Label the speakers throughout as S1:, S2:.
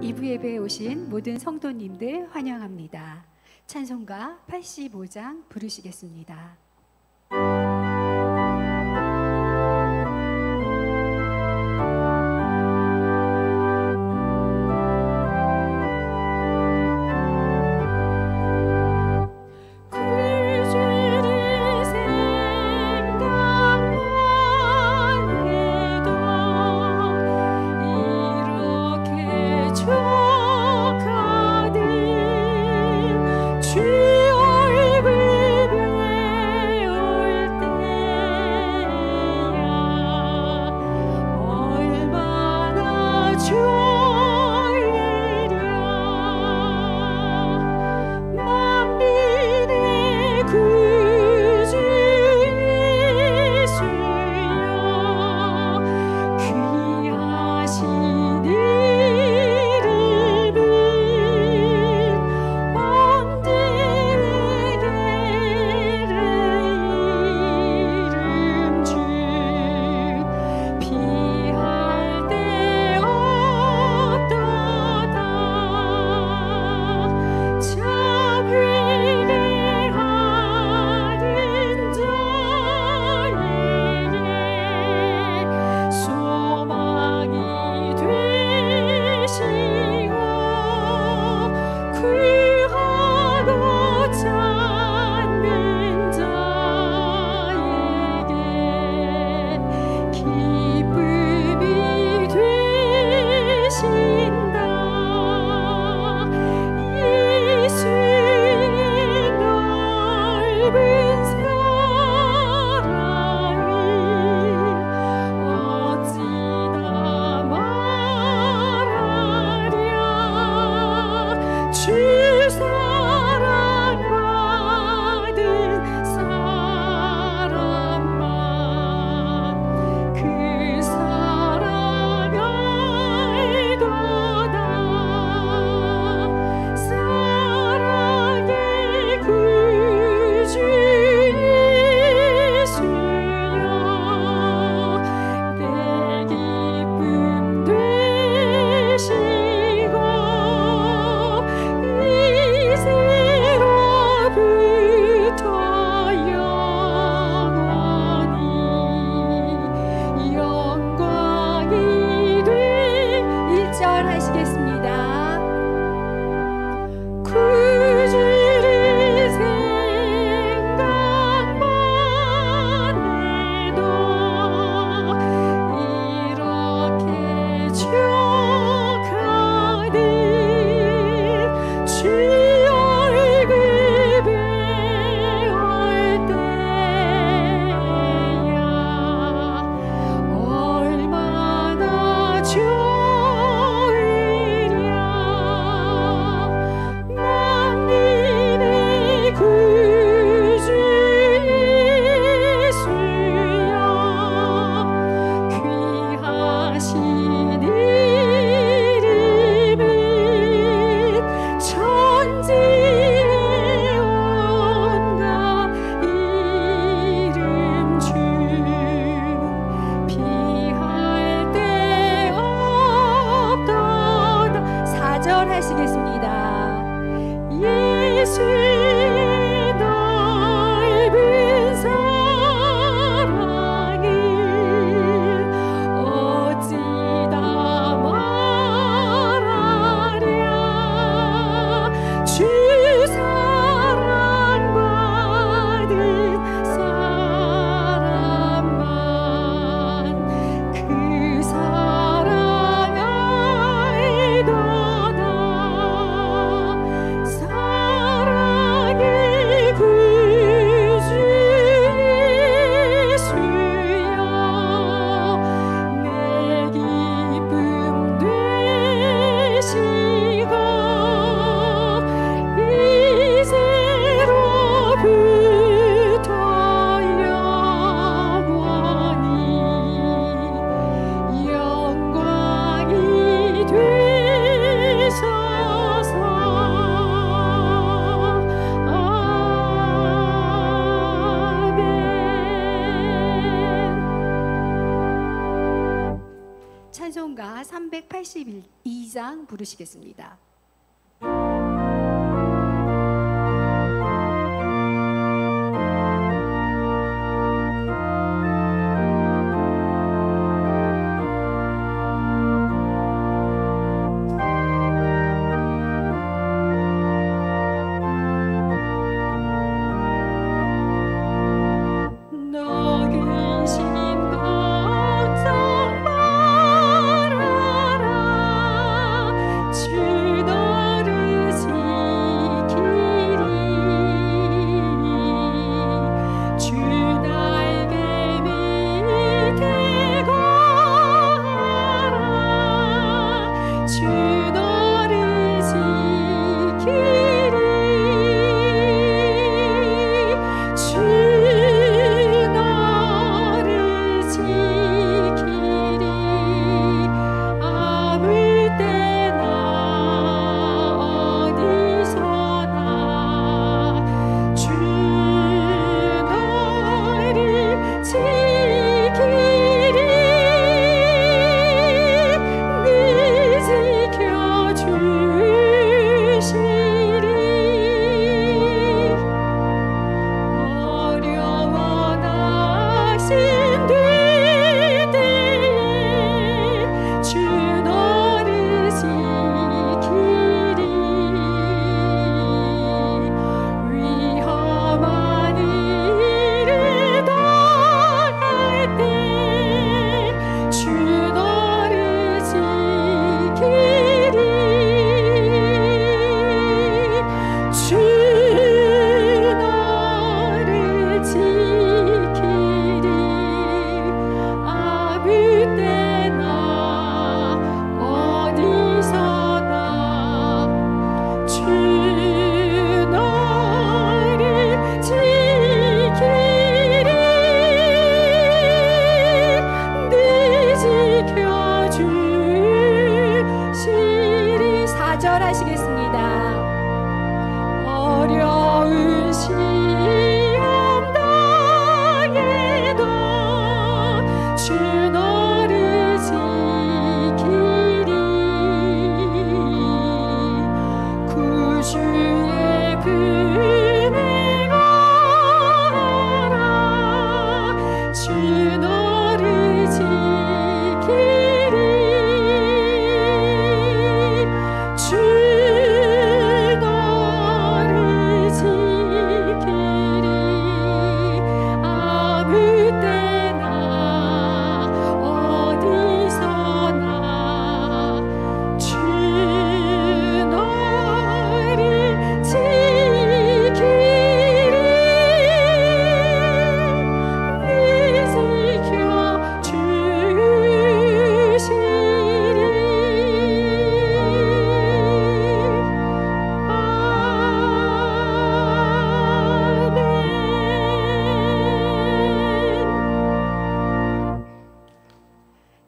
S1: 2부 예배에 오신 모든 성도님들 환영합니다. 찬송가 85장 부르시겠습니다.
S2: 주 얼굴
S1: 찬송가 382장 부르시겠습니다.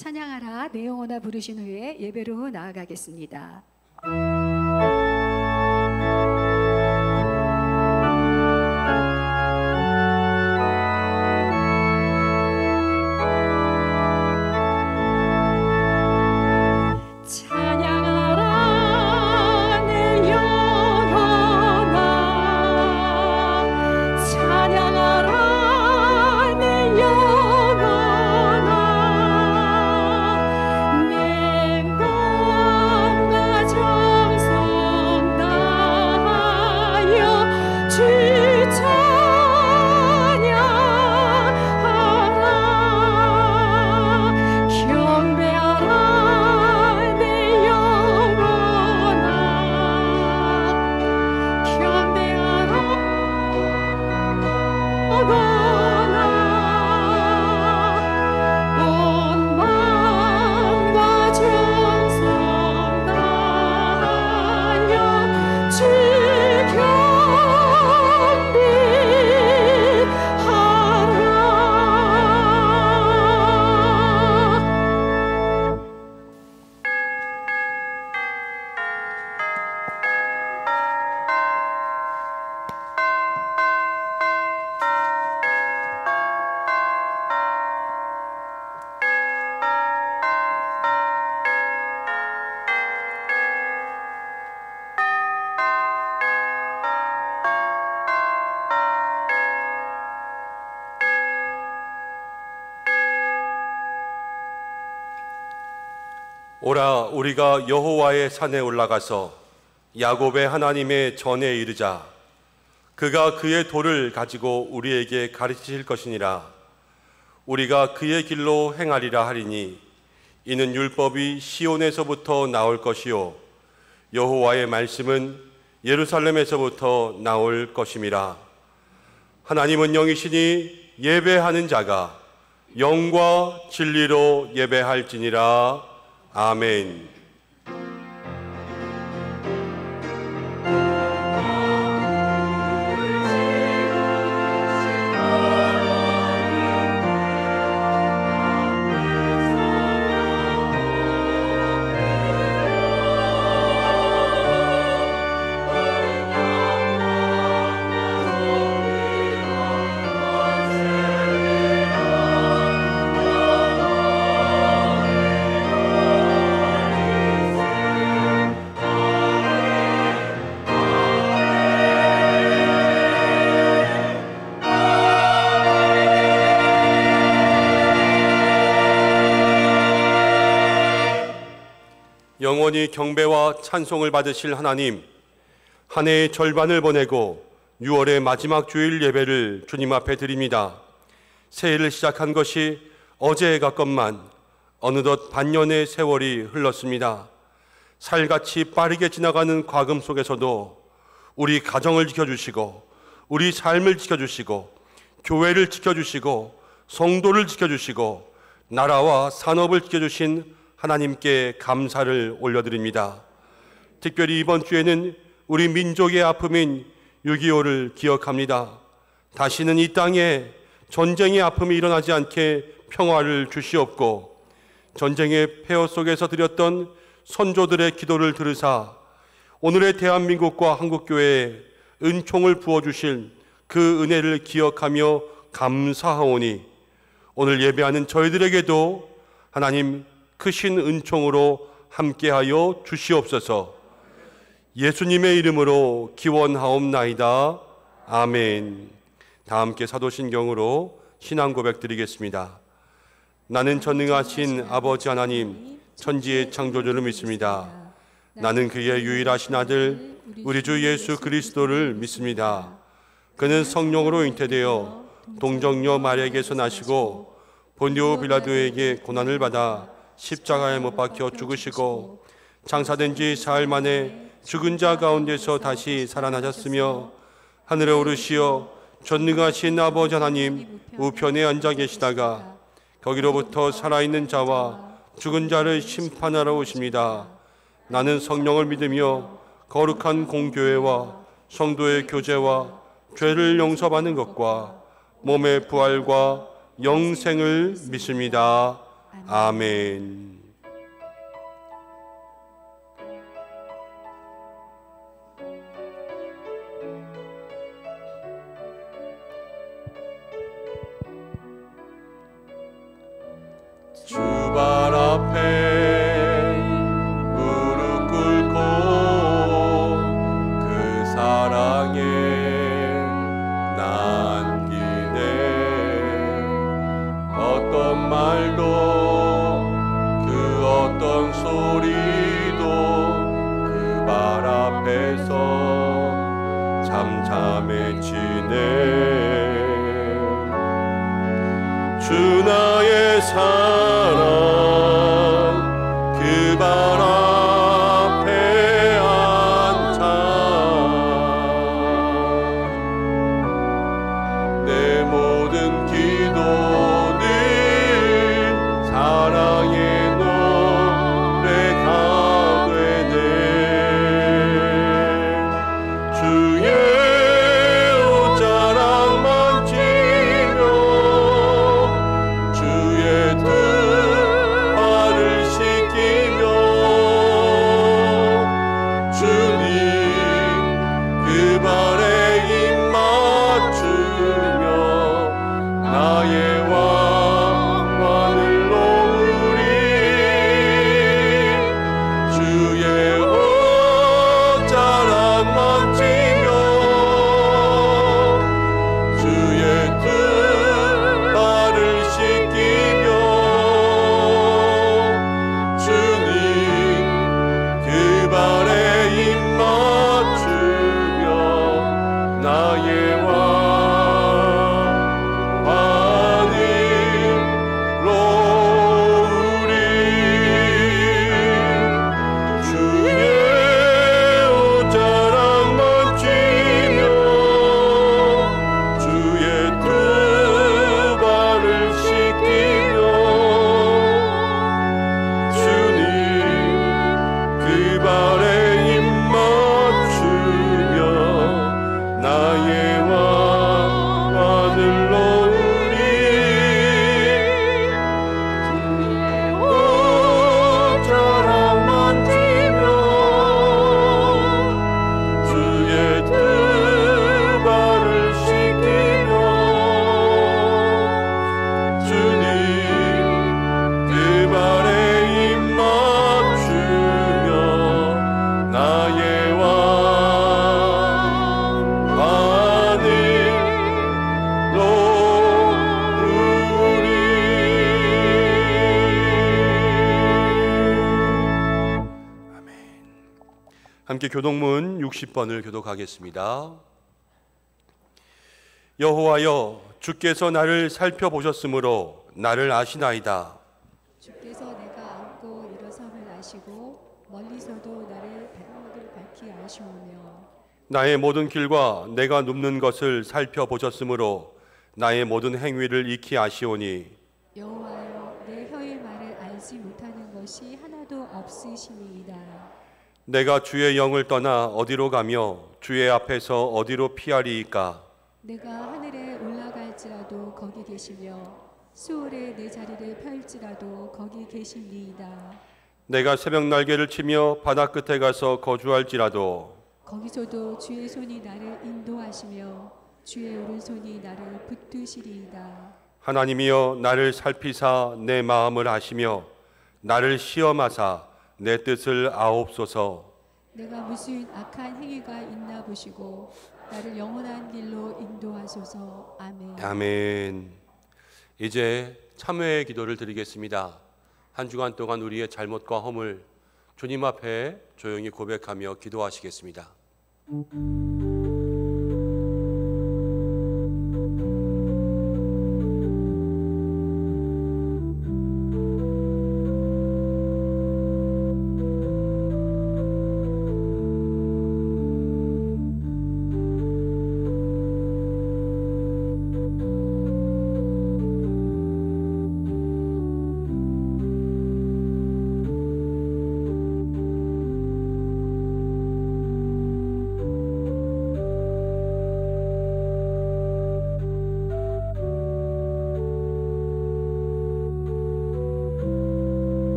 S1: 찬양하라 내 영혼아 부르신 후에 예배로 나아가겠습니다.
S2: 내 맘과 오라, 우리가 여호와의 산에 올라가서 야곱의 하나님의 전에 이르자. 그가 그의 도를 가지고 우리에게 가르치실 것이니라. 우리가 그의 길로 행하리라 하리니 이는 율법이 시온에서부터 나올 것이요 여호와의 말씀은 예루살렘에서부터 나올 것임이라. 하나님은 영이시니 예배하는 자가 영과 진리로 예배할지니라. 아멘. 영원히 경배와 찬송을 받으실 하나님, 한 해의 절반을 보내고 6월의 마지막 주일 예배를 주님 앞에 드립니다. 새해를 시작한 것이 어제에 가깝만 어느덧 반년의 세월이 흘렀습니다. 살같이 빠르게 지나가는 과금 속에서도 우리 가정을 지켜주시고 우리 삶을 지켜주시고 교회를 지켜주시고 성도를 지켜주시고 나라와 산업을 지켜주신 하나님께 감사를 올려드립니다. 특별히 이번 주에는 우리 민족의 아픔인 6.25를 기억합니다. 다시는 이 땅에 전쟁의 아픔이 일어나지 않게 평화를 주시옵고 전쟁의 폐허 속에서 드렸던 선조들의 기도를 들으사 오늘의 대한민국과 한국교회에 은총을 부어주실 그 은혜를 기억하며 감사하오니 오늘 예배하는 저희들에게도 하나님 크신 은총으로 함께하여 주시옵소서. 예수님의 이름으로 기원하옵나이다. 아멘. 다 함께 사도신경으로 신앙 고백 드리겠습니다. 나는 전능하신 아버지 하나님 천지의 창조주를 믿습니다. 나는 그의 유일하신 아들 우리 주 예수 그리스도를 믿습니다. 그는 성령으로 잉태되어 동정녀 마리아에게서 나시고 본디오 빌라도에게 고난을 받아 십자가에 못 박혀 죽으시고 장사된 지 사흘 만에 죽은 자 가운데서 다시 살아나셨으며 하늘에 오르시어 전능하신 아버지 하나님 우편에 앉아 계시다가 거기로부터 살아있는 자와 죽은 자를 심판하러 오십니다. 나는 성령을 믿으며 거룩한 공교회와 성도의 교제와 죄를 용서받는 것과 몸의 부활과 영생을 믿습니다. 아멘. 주발 앞에 무릎 꿇고 그 사랑에 남기네. 어떤 말도 그 어떤 소리도 그 발 앞에서 잠잠해지네. 주 나의 사랑 그 발 앞에 앉아 내 모든 기도는 사랑의 노래가 되네. 주의 옷자락 만지며 주의 두 발을 씻기며 주님 그 발에 입 맞추며 나의 왕관을 놓으리. 함께 교독문 60번을 교독하겠습니다. 여호와여, 주께서 나를 살펴보셨으므로 나를 아시나이다.
S1: 주께서 내가 앉고 일어섬을 아시고 멀리서도 나를 발목을 밝히 아시오며
S2: 나의 모든 길과 내가 눕는 것을 살펴보셨으므로 나의 모든 행위를 익히 아시오니
S1: 여호와여, 내 혀의 말을 알지 못하는 것이 하나도 없으시니이다.
S2: 내가 주의 영을 떠나 어디로 가며 주의 앞에서 어디로 피하리이까?
S1: 내가 하늘에 올라갈지라도 거기 계시며 수월에 내 자리를 펼지라도 거기 계시니이다.
S2: 내가 새벽 날개를 치며 바다 끝에 가서 거주할지라도
S1: 거기서도 주의 손이 나를 인도하시며 주의 오른손이 나를 붙드시리이다.
S2: 하나님이여, 나를 살피사 내 마음을 아시며 나를 시험하사 내 뜻을 아옵소서.
S1: 내가 무슨 악한 행위가 있나 보시고 나를 영원한 길로 인도하소서. 아멘.
S2: 아멘. 이제 참회의 기도를 드리겠습니다. 한 주간 동안 우리의 잘못과 허물 주님 앞에 조용히 고백하며 기도하시겠습니다.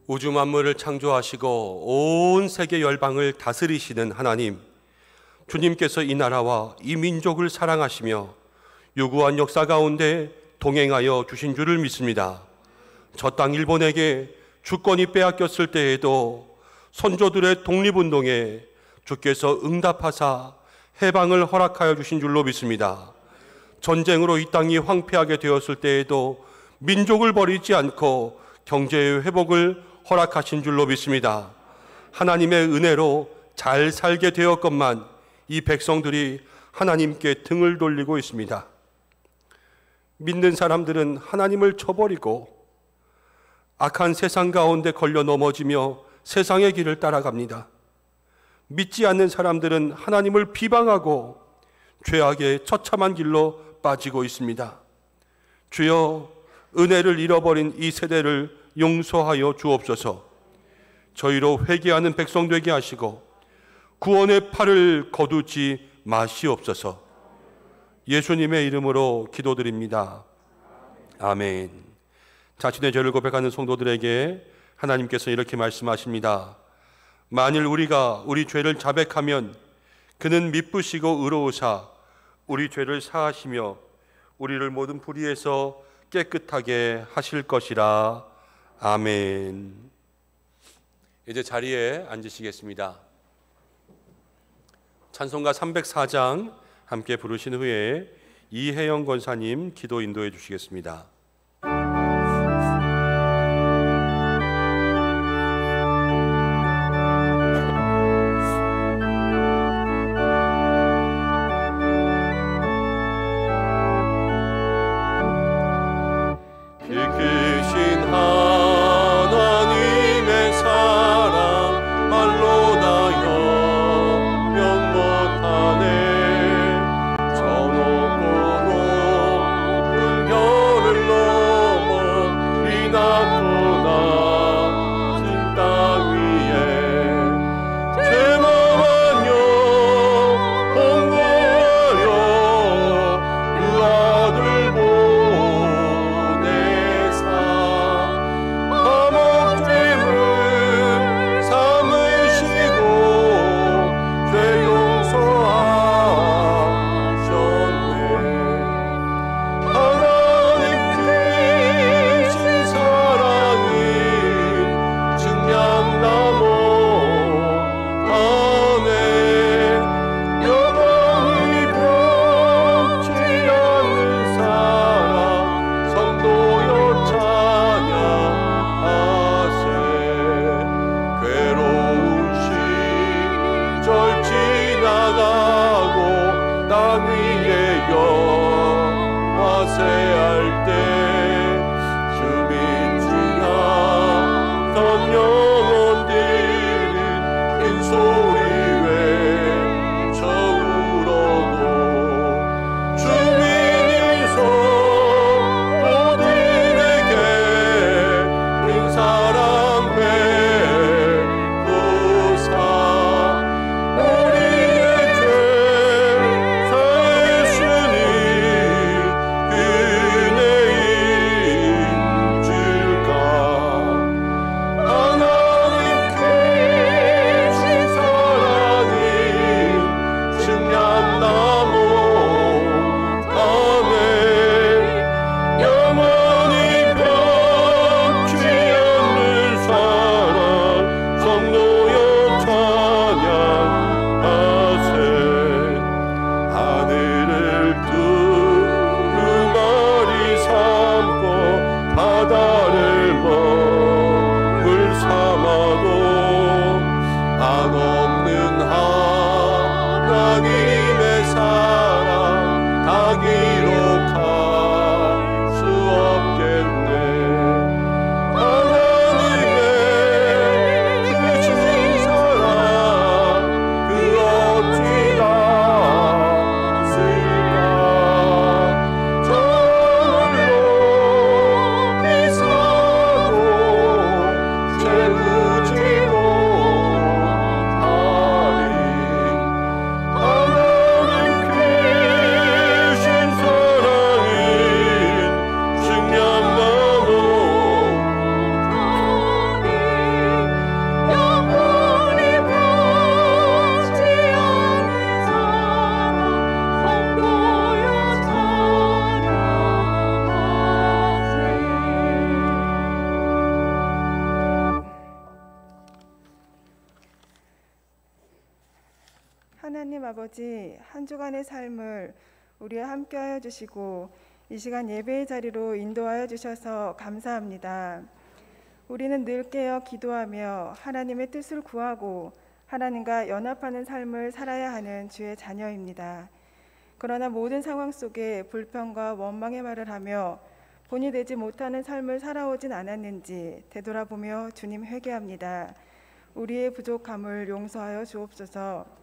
S2: 우주 만물을 창조하시고 온 세계 열방을 다스리시는 하나님, 주님께서 이 나라와 이 민족을 사랑하시며 유구한 역사 가운데 동행하여 주신 줄을 믿습니다. 저 땅 일본에게 주권이 빼앗겼을 때에도 선조들의 독립운동에 주께서 응답하사 해방을 허락하여 주신 줄로 믿습니다. 전쟁으로 이 땅이 황폐하게 되었을 때에도 민족을 버리지 않고 경제의 회복을 허락하신 줄로 믿습니다. 하나님의 은혜로 잘 살게 되었건만 이 백성들이 하나님께 등을 돌리고 있습니다. 믿는 사람들은 하나님을 저버리고 악한 세상 가운데 걸려 넘어지며 세상의 길을 따라갑니다. 믿지 않는 사람들은 하나님을 비방하고 죄악의 처참한 길로 빠지고 있습니다. 주여, 은혜를 잃어버린 이 세대를 용서하여 주옵소서. 저희로 회개하는 백성 되게 하시고 구원의 팔을 거두지 마시옵소서. 예수님의 이름으로 기도드립니다. 아멘. 자신의 죄를 고백하는 성도들에게 하나님께서 이렇게 말씀하십니다. 만일 우리가 우리 죄를 자백하면 그는 미쁘시고 의로우사 우리 죄를 사하시며 우리를 모든 불의에서 깨끗하게 하실 것이라. 아멘. 이제 자리에 앉으시겠습니다. 찬송가 304장 함께 부르신 후에 이혜영 권사님 기도 인도해 주시겠습니다.
S3: 저 높고 높은 별을
S2: 사랑 다 기록할 수 없겠네. 하나님의 크신 사랑 그 어찌 닿았을까. 저물로 비싸도 채우지 못하리. 하나님 크신 사랑인 중량만으로
S3: 영원히 변치 않는 사랑 성도여 찬양하세.
S4: 하나님 아버지, 한 주간의 삶을 우리와 함께하여 주시고 이 시간 예배의 자리로 인도하여 주셔서 감사합니다. 우리는 늘 깨어 기도하며 하나님의 뜻을 구하고 하나님과 연합하는 삶을 살아야 하는 주의 자녀입니다. 그러나 모든 상황 속에 불평과 원망의 말을 하며 본이 되지 못하는 삶을 살아오진 않았는지 되돌아보며 주님 회개합니다. 우리의 부족함을 용서하여 주옵소서.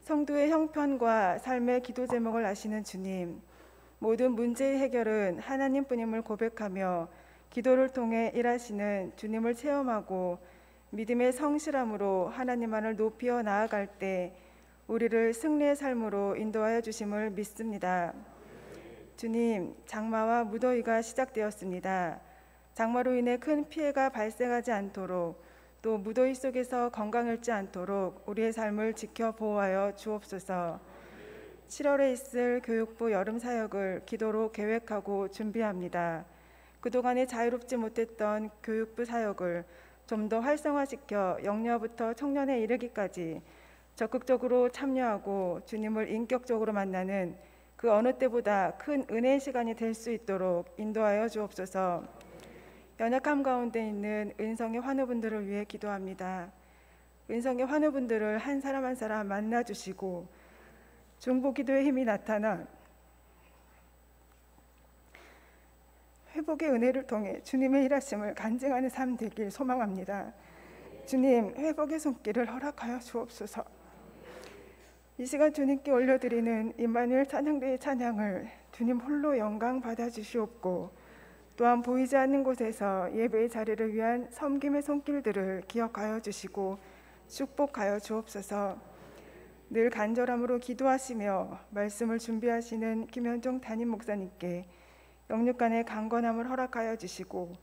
S4: 성도의 형편과 삶의 기도 제목을 아시는 주님, 모든 문제의 해결은 하나님뿐임을 고백하며 기도를 통해 일하시는 주님을 체험하고 믿음의 성실함으로 하나님만을 높이어 나아갈 때 우리를 승리의 삶으로 인도하여 주심을 믿습니다. 주님, 장마와 무더위가 시작되었습니다. 장마로 인해 큰 피해가 발생하지 않도록 또 무더위 속에서 건강 잃지 않도록 우리의 삶을 지켜 보호하여 주옵소서. 7월에 있을 교육부 여름 사역을 기도로 계획하고 준비합니다. 그동안에 자유롭지 못했던 교육부 사역을 좀 더 활성화시켜 영녀부터 청년에 이르기까지 적극적으로 참여하고 주님을 인격적으로 만나는 그 어느 때보다 큰 은혜의 시간이 될 수 있도록 인도하여 주옵소서. 연약함 가운데 있는 은성의 환우분들을 위해 기도합니다. 은성의 환우분들을 한 사람 한 사람 만나주시고 중보기도의 힘이 나타나 회복의 은혜를 통해 주님의 일하심을 간증하는 삶 되길 소망합니다. 주님, 회복의 손길을 허락하여 주옵소서. 이 시간 주님께 올려드리는 임마누엘 찬양대의 찬양을 주님 홀로 영광 받아주시옵고 또한 보이지 않는 곳에서 예배의 자리를 위한 섬김의 손길들을 기억하여 주시고 축복하여 주옵소서. 늘 간절함으로 기도하시며 말씀을 준비하시는 김현종 담임 목사님께 영육간의 강건함을 허락하여 주시고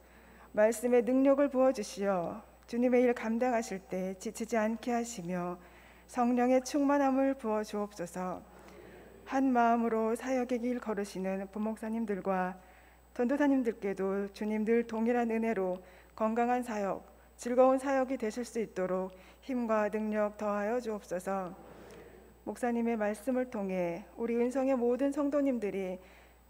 S4: 말씀의 능력을 부어주시어 주님의 일 감당하실 때 지치지 않게 하시며 성령의 충만함을 부어 주옵소서. 한 마음으로 사역의 길 걸으시는 부목사님들과 전도사님들께도 주님 늘 동일한 은혜로 건강한 사역, 즐거운 사역이 되실 수 있도록 힘과 능력 더하여 주옵소서. 목사님의 말씀을 통해 우리 은성의 모든 성도님들이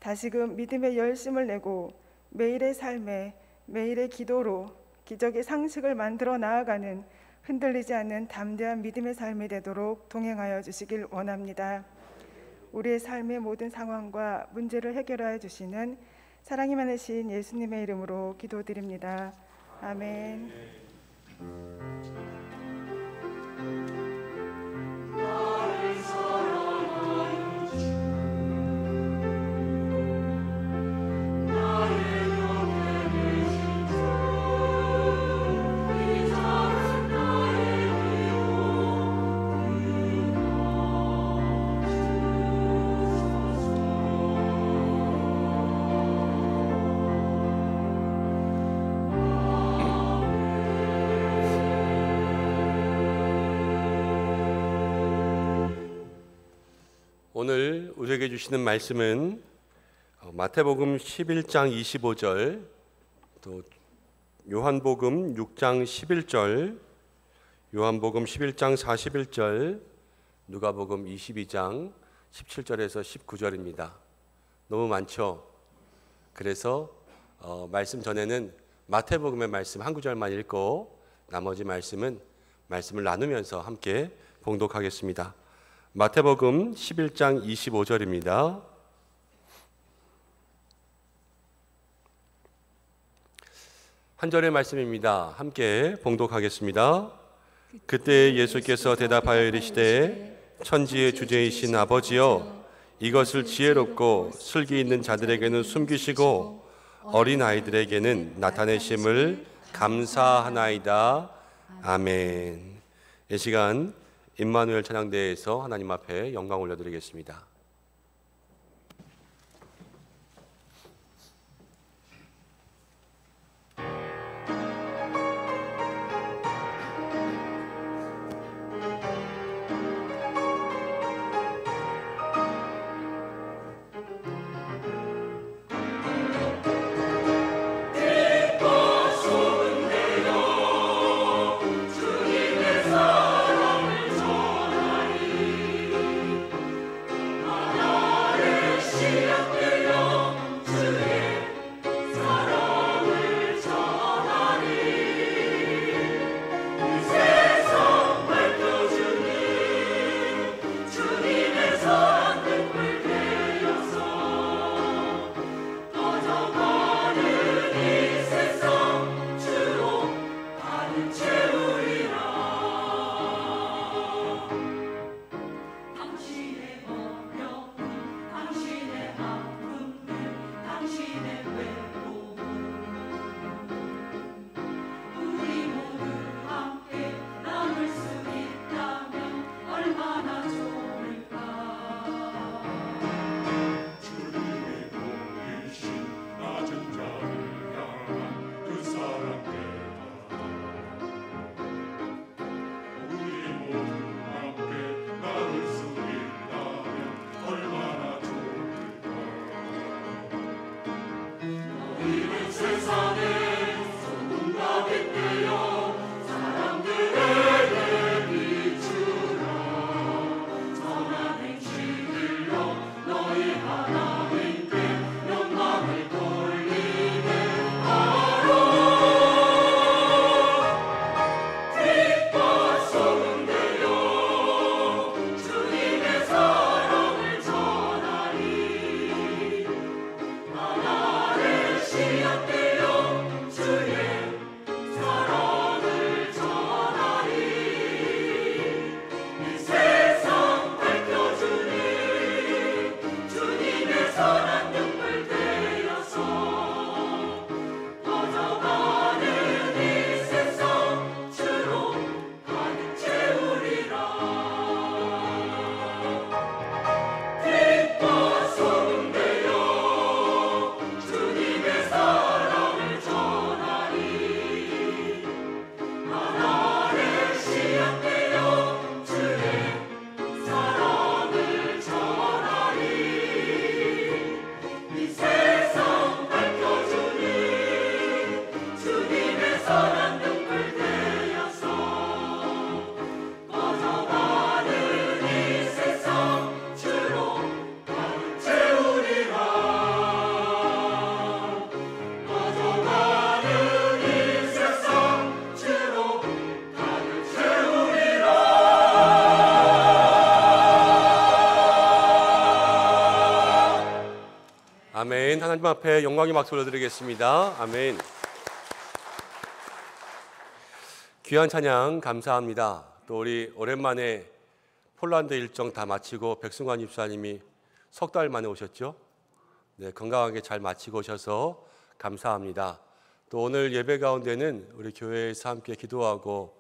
S4: 다시금 믿음의 열심을 내고 매일의 삶에 매일의 기도로 기적의 상식을 만들어 나아가는 흔들리지 않는 담대한 믿음의 삶이 되도록 동행하여 주시길 원합니다. 우리의 삶의 모든 상황과 문제를 해결하여 주시는 사랑이 많으신 예수님의 이름으로 기도드립니다. 아멘.
S2: 오늘 우리에게 주시는 말씀은 마태복음 11장 25절, 또 요한복음 6장 11절, 요한복음 11장 41절, 누가복음 22장 17절에서 19절입니다. 너무 많죠? 그래서 말씀 전에는 마태복음의 말씀 한 구절만 읽고 나머지 말씀을 나누면서 함께 봉독하겠습니다. 마태복음 11장 25절입니다. 한 절의 말씀입니다. 함께 봉독하겠습니다. 그때 예수께서 대답하여 이르시되 천지의 주제이신 아버지여 이것을 지혜롭고 슬기 있는 자들에게는 숨기시고 어린 아이들에게는 나타내심을 감사하나이다. 아멘. 이 시간 임마누엘 찬양대에서 하나님 앞에 영광 올려드리겠습니다. 아멘. 하나님 앞에 영광의 박수 올려드리겠습니다. 아멘. 귀한 찬양 감사합니다. 또 우리 오랜만에 폴란드 일정 다 마치고 백승환 집사님이 석 달 만에 오셨죠? 네, 건강하게 잘 마치고 오셔서 감사합니다. 또 오늘 예배 가운데는 우리 교회에서 함께 기도하고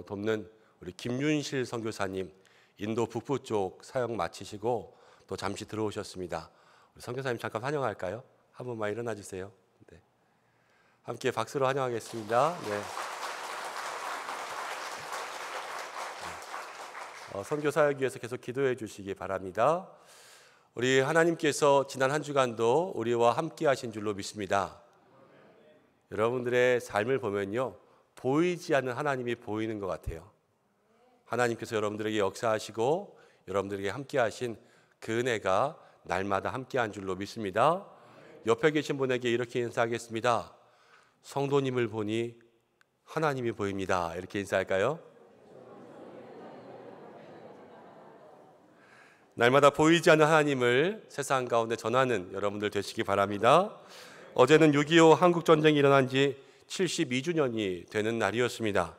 S2: 돕는 우리 김윤실 선교사님 인도 북부 쪽 사역 마치시고 또 잠시 들어오셨습니다. 우리 선교사님 잠깐 환영할까요? 한 번만 일어나 주세요. 네. 함께 박수로 환영하겠습니다. 네. 선교 사역 위해서 계속 기도해 주시기 바랍니다. 우리 하나님께서 지난 한 주간도 우리와 함께 하신 줄로 믿습니다. 여러분들의 삶을 보면요, 보이지 않는 하나님이 보이는 것 같아요. 하나님께서 여러분들에게 역사하시고 여러분들에게 함께 하신 그 은혜가 날마다 함께한 줄로 믿습니다. 옆에 계신 분에게 이렇게 인사하겠습니다. 성도님을 보니 하나님이 보입니다. 이렇게 인사할까요? 날마다 보이지 않는 하나님을 세상 가운데 전하는 여러분들 되시기 바랍니다. 어제는 6.25 한국전쟁이 일어난 지 72주년이 되는 날이었습니다.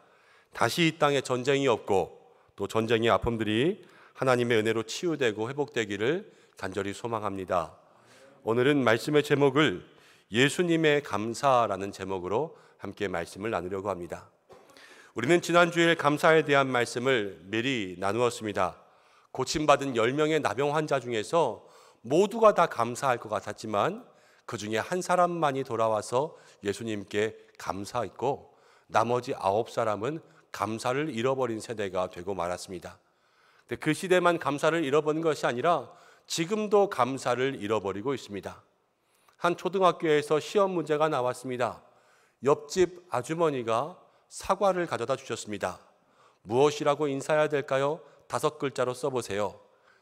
S2: 다시 이 땅에 전쟁이 없고 또 전쟁의 아픔들이 하나님의 은혜로 치유되고 회복되기를 간절히 소망합니다. 오늘은 말씀의 제목을 예수님의 감사라는 제목으로 함께 말씀을 나누려고 합니다. 우리는 지난 주일 감사에 대한 말씀을 미리 나누었습니다. 고침받은 10명의 나병 환자 중에서 모두가 다 감사할 것 같았지만 그 중에 한 사람만이 돌아와서 예수님께 감사했고 나머지 9사람은 감사를 잃어버린 세대가 되고 말았습니다. 근데 그 시대만 감사를 잃어버린 것이 아니라 지금도 감사를 잃어버리고 있습니다. 한 초등학교에서 시험 문제가 나왔습니다. 옆집 아주머니가 사과를 가져다 주셨습니다. 무엇이라고 인사해야 될까요? 5글자로 써보세요.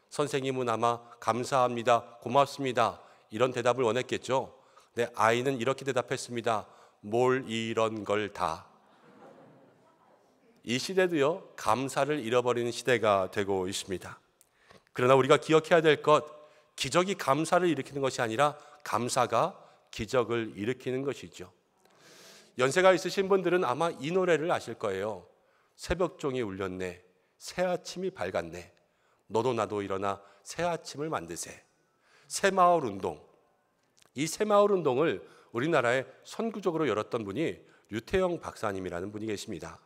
S2: 선생님은 아마 감사합니다, 고맙습니다 이런 대답을 원했겠죠. 근데 아이는 이렇게 대답했습니다. 뭘 이런 걸 다. 이 시대도요, 감사를 잃어버리는 시대가 되고 있습니다. 그러나 우리가 기억해야 될 것, 기적이 감사를 일으키는 것이 아니라 감사가 기적을 일으키는 것이죠. 연세가 있으신 분들은 아마 이 노래를 아실 거예요. 새벽종이 울렸네, 새아침이 밝았네, 너도 나도 일어나 새아침을 만드세. 새마을 운동. 이 새마을 운동을 우리나라에 선구적으로 열었던 분이 류태영 박사님이라는 분이 계십니다.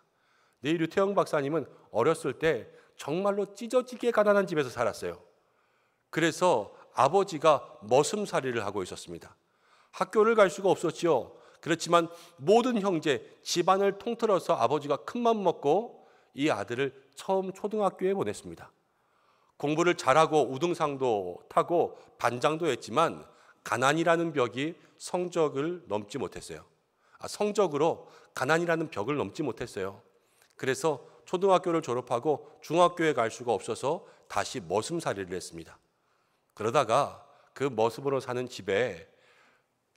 S2: 이 류태영 박사님은 어렸을 때 정말로 찢어지게 가난한 집에서 살았어요. 그래서 아버지가 머슴살이를 하고 있었습니다. 학교를 갈 수가 없었죠. 그렇지만 모든 형제, 집안을 통틀어서 아버지가 큰맘 먹고 이 아들을 처음 초등학교에 보냈습니다. 공부를 잘하고 우등상도 타고 반장도 했지만 가난이라는 벽이 성적을 넘지 못했어요. 성적으로 가난이라는 벽을 넘지 못했어요. 그래서 초등학교를 졸업하고 중학교에 갈 수가 없어서 다시 머슴살이를 했습니다. 그러다가 그 머슴으로 사는 집에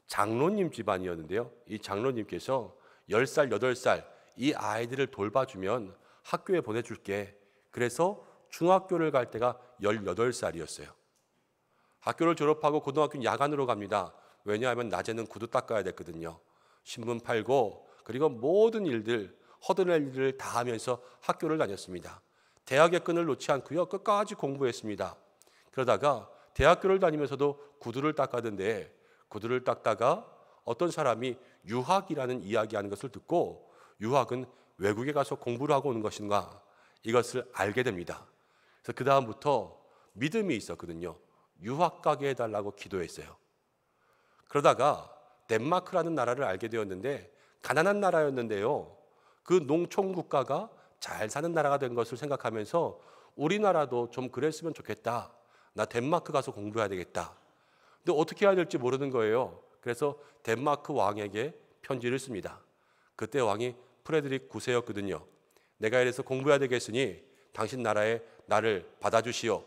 S2: 장로님 집안이었는데요. 이 장로님께서 10살, 8살 이 아이들을 돌봐주면 학교에 보내줄게. 그래서 중학교를 갈 때가 18살이었어요. 학교를 졸업하고 고등학교는 야간으로 갑니다. 왜냐하면 낮에는 구두 닦아야 됐거든요. 신문 팔고 그리고 모든 일들, 허드렛 일을 다 하면서 학교를 다녔습니다. 대학의 끈을 놓지 않고요, 끝까지 공부했습니다. 그러다가 대학교를 다니면서도 구두를 닦았는데 구두를 닦다가 어떤 사람이 유학이라는 이야기하는 것을 듣고 유학은 외국에 가서 공부를 하고 오는 것인가 이것을 알게 됩니다. 그래서 그 다음부터 믿음이 있었거든요. 유학 가게 해달라고 기도했어요. 그러다가 덴마크라는 나라를 알게 되었는데 가난한 나라였는데요. 그 농촌 국가가 잘 사는 나라가 된 것을 생각하면서 우리나라도 좀 그랬으면 좋겠다. 나 덴마크 가서 공부해야 되겠다. 근데 어떻게 해야 될지 모르는 거예요. 그래서 덴마크 왕에게 편지를 씁니다. 그때 왕이 프레드릭 9세였거든요. 내가 이래서 공부해야 되겠으니 당신 나라에 나를 받아주시오.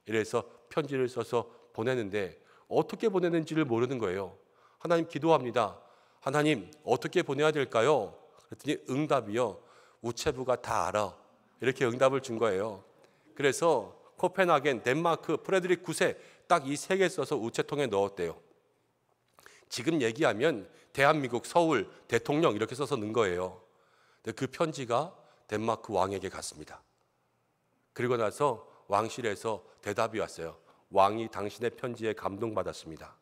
S2: 이래서 편지를 써서 보내는데 어떻게 보내는지를 모르는 거예요. 하나님 기도합니다. 하나님 어떻게 보내야 될까요? 그랬더니 응답이요. 우체부가 다 알아. 이렇게 응답을 준 거예요. 그래서 코펜하겐, 덴마크, 프레드릭 9세 딱 이 3개 써서 우체통에 넣었대요. 지금 얘기하면 대한민국 서울 대통령 이렇게 써서 넣은 거예요. 근데 그 편지가 덴마크 왕에게 갔습니다. 그리고 나서 왕실에서 대답이 왔어요. 왕이 당신의 편지에 감동받았습니다.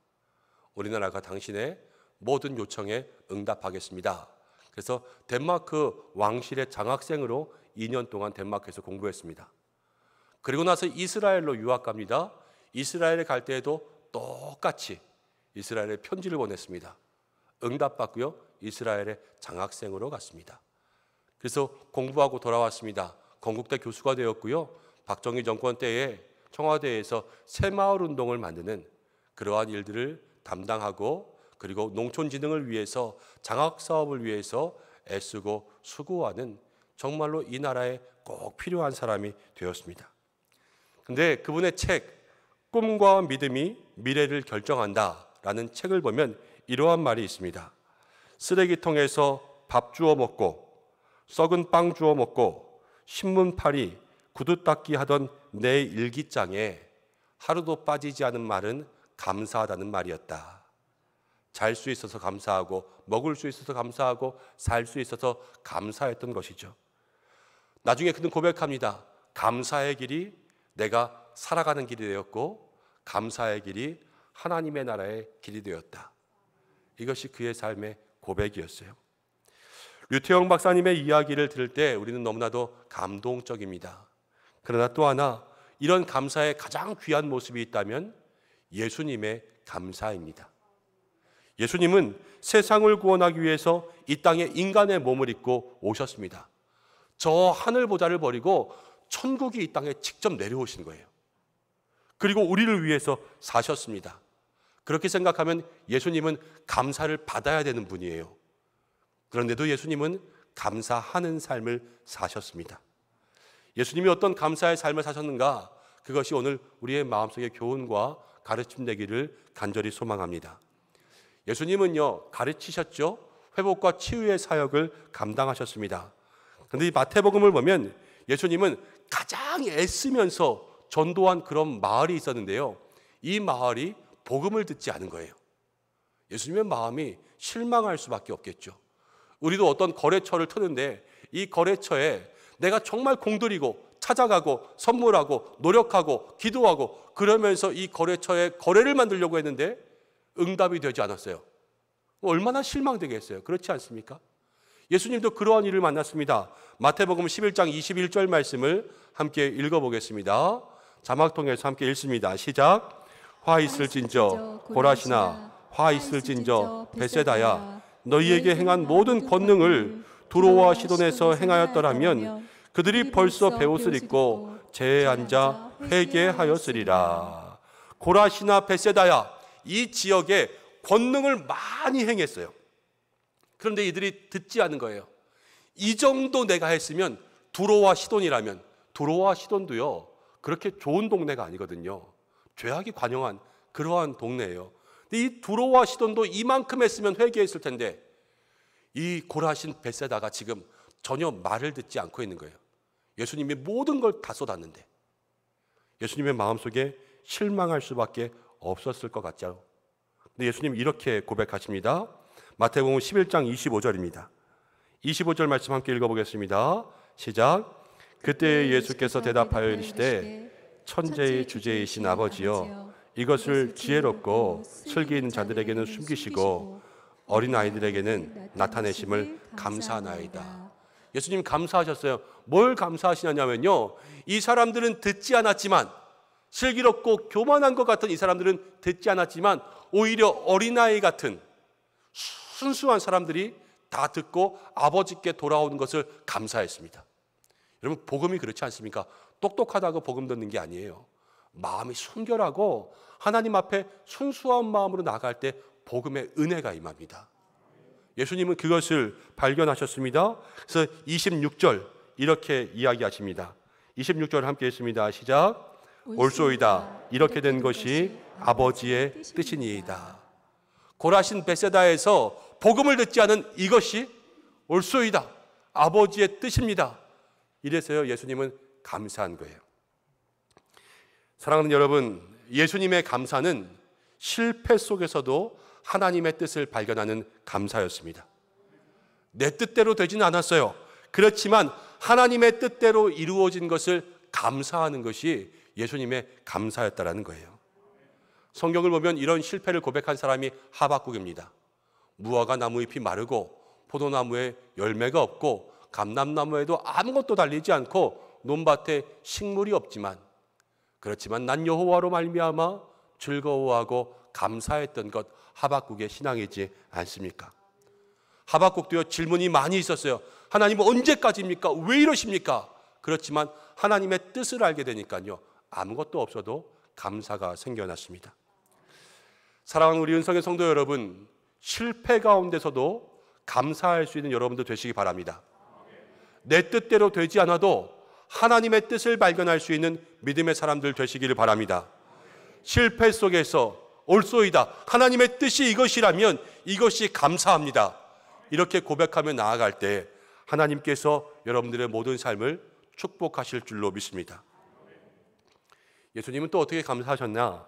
S2: 우리나라가 당신의 모든 요청에 응답하겠습니다. 그래서 덴마크 왕실의 장학생으로 2년 동안 덴마크에서 공부했습니다. 그리고 나서 이스라엘로 유학 갑니다. 이스라엘에 갈 때에도 똑같이 이스라엘에 편지를 보냈습니다. 응답받고요. 이스라엘의 장학생으로 갔습니다. 그래서 공부하고 돌아왔습니다. 건국대 교수가 되었고요. 박정희 정권 때에 청와대에서 새마을 운동을 만드는 그러한 일들을 담당하고 그리고 농촌진흥을 위해서 장학사업을 위해서 애쓰고 수고하는 정말로 이 나라에 꼭 필요한 사람이 되었습니다. 근데 그분의 책 꿈과 믿음이 미래를 결정한다라는 책을 보면 이러한 말이 있습니다. 쓰레기통에서 밥 주워 먹고 썩은 빵 주워 먹고 신문 팔이 구두 닦기 하던 내 일기장에 하루도 빠지지 않은 말은 감사하다는 말이었다. 잘 수 있어서 감사하고, 먹을 수 있어서 감사하고, 살 수 있어서 감사했던 것이죠. 나중에 그는 고백합니다. 감사의 길이 내가 살아가는 길이 되었고, 감사의 길이 하나님의 나라의 길이 되었다. 이것이 그의 삶의 고백이었어요. 류태영 박사님의 이야기를 들을 때 우리는 너무나도 감동적입니다. 그러나 또 하나, 이런 감사의 가장 귀한 모습이 있다면 예수님의 감사입니다. 예수님은 세상을 구원하기 위해서 이 땅에 인간의 몸을 입고 오셨습니다. 저 하늘보다를 버리고 천국이 이 땅에 직접 내려오신 거예요. 그리고 우리를 위해서 사셨습니다. 그렇게 생각하면 예수님은 감사를 받아야 되는 분이에요. 그런데도 예수님은 감사하는 삶을 사셨습니다. 예수님이 어떤 감사의 삶을 사셨는가? 그것이 오늘 우리의 마음속의 교훈과 가르침 되기를 간절히 소망합니다. 예수님은요, 가르치셨죠. 회복과 치유의 사역을 감당하셨습니다. 그런데 이 마태복음을 보면 예수님은 가장 애쓰면서 전도한 그런 마을이 있었는데요, 이 마을이 복음을 듣지 않은 거예요. 예수님의 마음이 실망할 수밖에 없겠죠. 우리도 어떤 거래처를 트는데 이 거래처에 내가 정말 공들이고 찾아가고 선물하고 노력하고 기도하고 그러면서 이 거래처에 거래를 만들려고 했는데 응답이 되지 않았어요. 얼마나 실망되겠어요. 그렇지 않습니까? 예수님도 그러한 일을 만났습니다. 마태복음 11장 21절 말씀을 함께 읽어보겠습니다. 자막 통해서 함께 읽습니다. 시작. 화 있을진저 고라시나 화 있을진저 베세다야 너희에게 행한 모든 권능을 두로와 시돈에서 행하였더라면 그들이 벌써 베옷을 입고 제에 앉아 회개하였으리라. 고라시나 베세다야, 이 지역에 권능을 많이 행했어요. 그런데 이들이 듣지 않은 거예요. 이 정도 내가 했으면 두로와 시돈이라면, 두로와 시돈도요 그렇게 좋은 동네가 아니거든요. 죄악이 관영한 그러한 동네예요. 근데 이 두로와 시돈도 이만큼 했으면 회개했을 텐데 이 고라신 베세다가 지금 전혀 말을 듣지 않고 있는 거예요. 예수님이 모든 걸 다 쏟았는데 예수님의 마음속에 실망할 수밖에 없었을 것 같죠. 근데 예수님 이렇게 고백하십니다. 마태복음 11장 25절입니다. 25절 말씀 함께 읽어보겠습니다. 시작. 그때 예수께서 대답하여 이르시되 천재의 주제이신 아버지여 이것을 지혜롭고 슬기 있는 자들에게는 숨기시고 어린아이들에게는 나타내심을 감사하나이다. 예수님 감사하셨어요. 뭘 감사하시냐면요, 이 사람들은 듣지 않았지만, 슬기롭고 교만한 것 같은 이 사람들은 듣지 않았지만 오히려 어린아이 같은 순수한 사람들이 다 듣고 아버지께 돌아오는 것을 감사했습니다. 여러분, 복음이 그렇지 않습니까? 똑똑하다고 복음 듣는 게 아니에요. 마음이 순결하고 하나님 앞에 순수한 마음으로 나갈 때 복음의 은혜가 임합니다. 예수님은 그것을 발견하셨습니다. 그래서 26절 이렇게 이야기하십니다. 26절 함께 했습니다. 시작. 옳소이다. 이렇게 된 것이 아버지의 뜻이니이다. 고라신 베세다에서 복음을 듣지 않은 이것이 옳소이다. 아버지의 뜻입니다. 이래서요 예수님은 감사한 거예요. 사랑하는 여러분, 예수님의 감사는 실패 속에서도 하나님의 뜻을 발견하는 감사였습니다. 내 뜻대로 되지는 않았어요. 그렇지만 하나님의 뜻대로 이루어진 것을 감사하는 것이 예수님의 감사였다라는 거예요. 성경을 보면 이런 실패를 고백한 사람이 하박국입니다. 무화과 나무잎이 마르고 포도나무에 열매가 없고 감람나무에도 아무것도 달리지 않고 논밭에 식물이 없지만, 그렇지만 난 여호와로 말미암아 즐거워하고 감사했던 것, 하박국의 신앙이지 않습니까? 하박국도요 질문이 많이 있었어요. 하나님은 언제까지입니까? 왜 이러십니까? 그렇지만 하나님의 뜻을 알게 되니까요 아무것도 없어도 감사가 생겨났습니다. 사랑하는 우리 은성의 성도 여러분, 실패 가운데서도 감사할 수 있는 여러분들 되시기 바랍니다. 내 뜻대로 되지 않아도 하나님의 뜻을 발견할 수 있는 믿음의 사람들 되시기를 바랍니다. 실패 속에서 옳소이다, 하나님의 뜻이 이것이라면 이것이 감사합니다, 이렇게 고백하며 나아갈 때 하나님께서 여러분들의 모든 삶을 축복하실 줄로 믿습니다. 예수님은 또 어떻게 감사하셨나?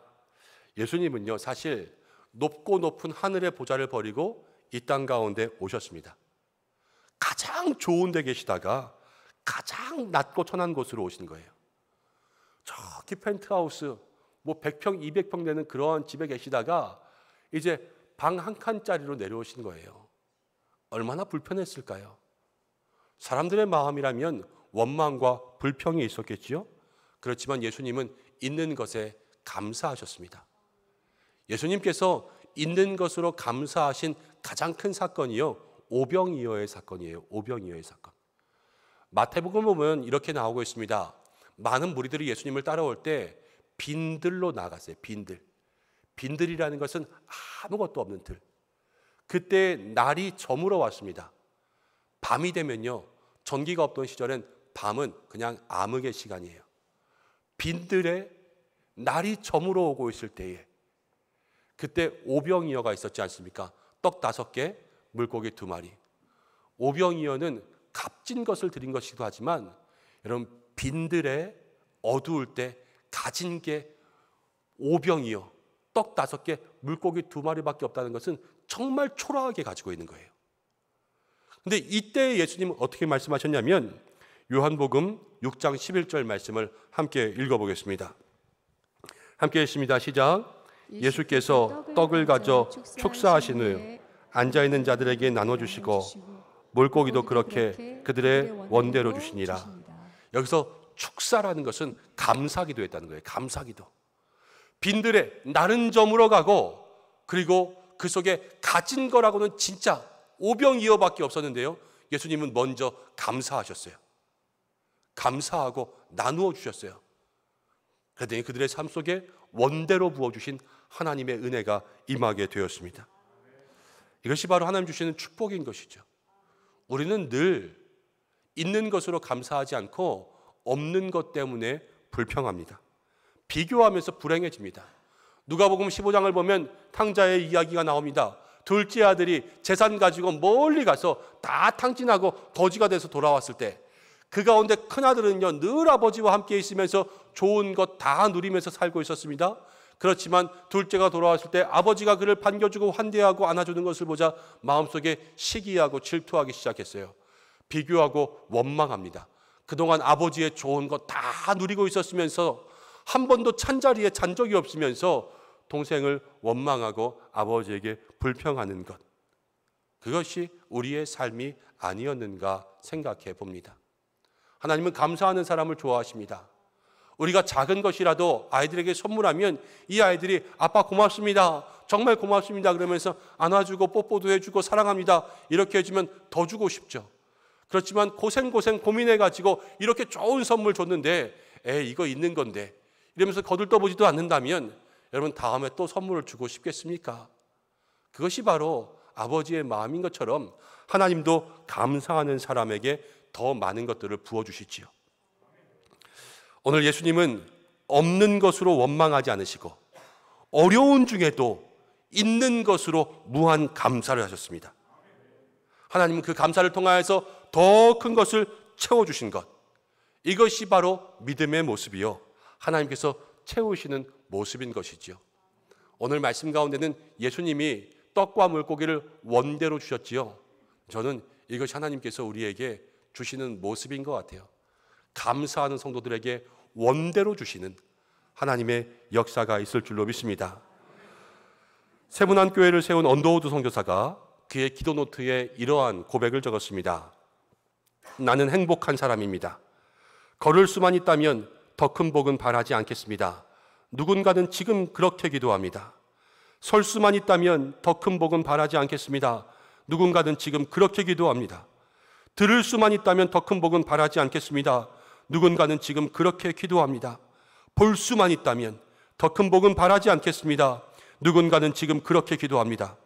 S2: 예수님은요, 사실 높고 높은 하늘의 보좌를 버리고 이 땅 가운데 오셨습니다. 가장 좋은 데 계시다가 가장 낮고 천한 곳으로 오신 거예요. 저기 펜트하우스 뭐 100평, 200평 되는 그런 집에 계시다가 이제 방 한 칸짜리로 내려오신 거예요. 얼마나 불편했을까요? 사람들의 마음이라면 원망과 불평이 있었겠지요. 그렇지만 예수님은 있는 것에 감사하셨습니다. 예수님께서 있는 것으로 감사하신 가장 큰 사건이요, 오병이어의 사건이에요. 오병이어의 사건. 마태복음 보면 이렇게 나오고 있습니다. 많은 무리들이 예수님을 따라올 때 빈들로 나갔어요. 빈들이라는 것은 아무것도 없는 들. 그때 날이 저물어 왔습니다. 밤이 되면요, 전기가 없던 시절엔 밤은 그냥 암흑의 시간이에요. 빈들에 날이 저물어 오고 있을 때에 그때 오병이어가 있었지 않습니까? 떡 5개, 물고기 2마리. 오병이어는 값진 것을 드린 것이기도 하지만 여러분, 빈들에 어두울 때 가진 게 오병이어, 떡 5개, 물고기 2마리밖에 없다는 것은 정말 초라하게 가지고 있는 거예요. 근데 이때 예수님은 어떻게 말씀하셨냐면 요한복음 6장 11절 말씀을 함께 읽어보겠습니다. 함께 읽습니다. 시작. 예수께서 떡을 가져 축사하신 후 앉아있는 자들에게 나눠주시고 물고기도 그렇게 그들의 원대로 주시니라. 여기서 축사라는 것은 감사기도했다는 거예요. 감사기도. 빈들에 날은 저물어 가고 그리고 그 속에 가진 거라고는 진짜 오병이어밖에 없었는데요, 예수님은 먼저 감사하셨어요. 감사하고 나누어 주셨어요. 그랬더니 그들의 삶 속에 원대로 부어주신 하나님의 은혜가 임하게 되었습니다. 이것이 바로 하나님 주시는 축복인 것이죠. 우리는 늘 있는 것으로 감사하지 않고 없는 것 때문에 불평합니다. 비교하면서 불행해집니다. 누가복음 15장을 보면 탕자의 이야기가 나옵니다. 둘째 아들이 재산 가지고 멀리 가서 다 탕진하고 거지가 돼서 돌아왔을 때 그 가운데 큰아들은요, 늘 아버지와 함께 있으면서 좋은 것 다 누리면서 살고 있었습니다. 그렇지만 둘째가 돌아왔을 때 아버지가 그를 반겨주고 환대하고 안아주는 것을 보자 마음속에 시기하고 질투하기 시작했어요. 비교하고 원망합니다. 그동안 아버지의 좋은 것 다 누리고 있었으면서 한 번도 찬자리에 잔 적이 없으면서 동생을 원망하고 아버지에게 불평하는 것, 그것이 우리의 삶이 아니었는가 생각해 봅니다. 하나님은 감사하는 사람을 좋아하십니다. 우리가 작은 것이라도 아이들에게 선물하면 이 아이들이 아빠 고맙습니다, 정말 고맙습니다 그러면서 안아주고 뽀뽀도 해주고 사랑합니다 이렇게 해주면 더 주고 싶죠. 그렇지만 고생 고민해가지고 이렇게 좋은 선물 줬는데 이거 있는 건데 이러면서 거들떠보지도 않는다면 여러분, 다음에 또 선물을 주고 싶겠습니까? 그것이 바로 아버지의 마음인 것처럼 하나님도 감사하는 사람에게 더 많은 것들을 부어주시지요. 오늘 예수님은 없는 것으로 원망하지 않으시고 어려운 중에도 있는 것으로 무한 감사를 하셨습니다. 하나님은 그 감사를 통하여서 더 큰 것을 채워주신 것, 이것이 바로 믿음의 모습이요, 하나님께서 채우시는 모습인 것이지요. 오늘 말씀 가운데는 예수님이 떡과 물고기를 원대로 주셨지요. 저는 이것이 하나님께서 우리에게 주시는 모습인 것 같아요. 감사하는 성도들에게 원대로 주시는 하나님의 역사가 있을 줄로 믿습니다. 세분한 교회를 세운 언더우드 선교사가 그의 기도 노트에 이러한 고백을 적었습니다. 나는 행복한 사람입니다. 걸을 수만 있다면 더 큰 복은 바라지 않겠습니다. 누군가는 지금 그렇게 기도합니다. 설 수만 있다면 더 큰 복은 바라지 않겠습니다. 누군가는 지금 그렇게 기도합니다. 들을 수만 있다면 더 큰 복은 바라지 않겠습니다. 누군가는 지금 그렇게 기도합니다. 볼 수만 있다면 더 큰 복은 바라지 않겠습니다. 누군가는 지금 그렇게 기도합니다.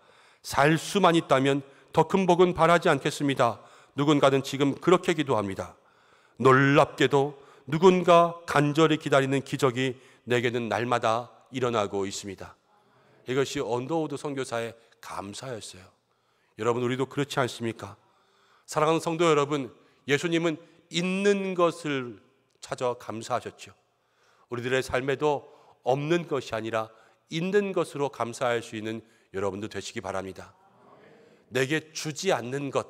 S2: 살 수만 있다면 더 큰 복은 바라지 않겠습니다. 누군가는 지금 그렇게 기도합니다. 놀랍게도 누군가 간절히 기다리는 기적이 내게는 날마다 일어나고 있습니다. 이것이 언더우드 선교사의 감사였어요. 여러분, 우리도 그렇지 않습니까? 사랑하는 성도 여러분, 예수님은 있는 것을 찾아 감사하셨죠. 우리들의 삶에도 없는 것이 아니라 있는 것으로 감사할 수 있는 여러분도 되시기 바랍니다. 내게 주지 않는 것,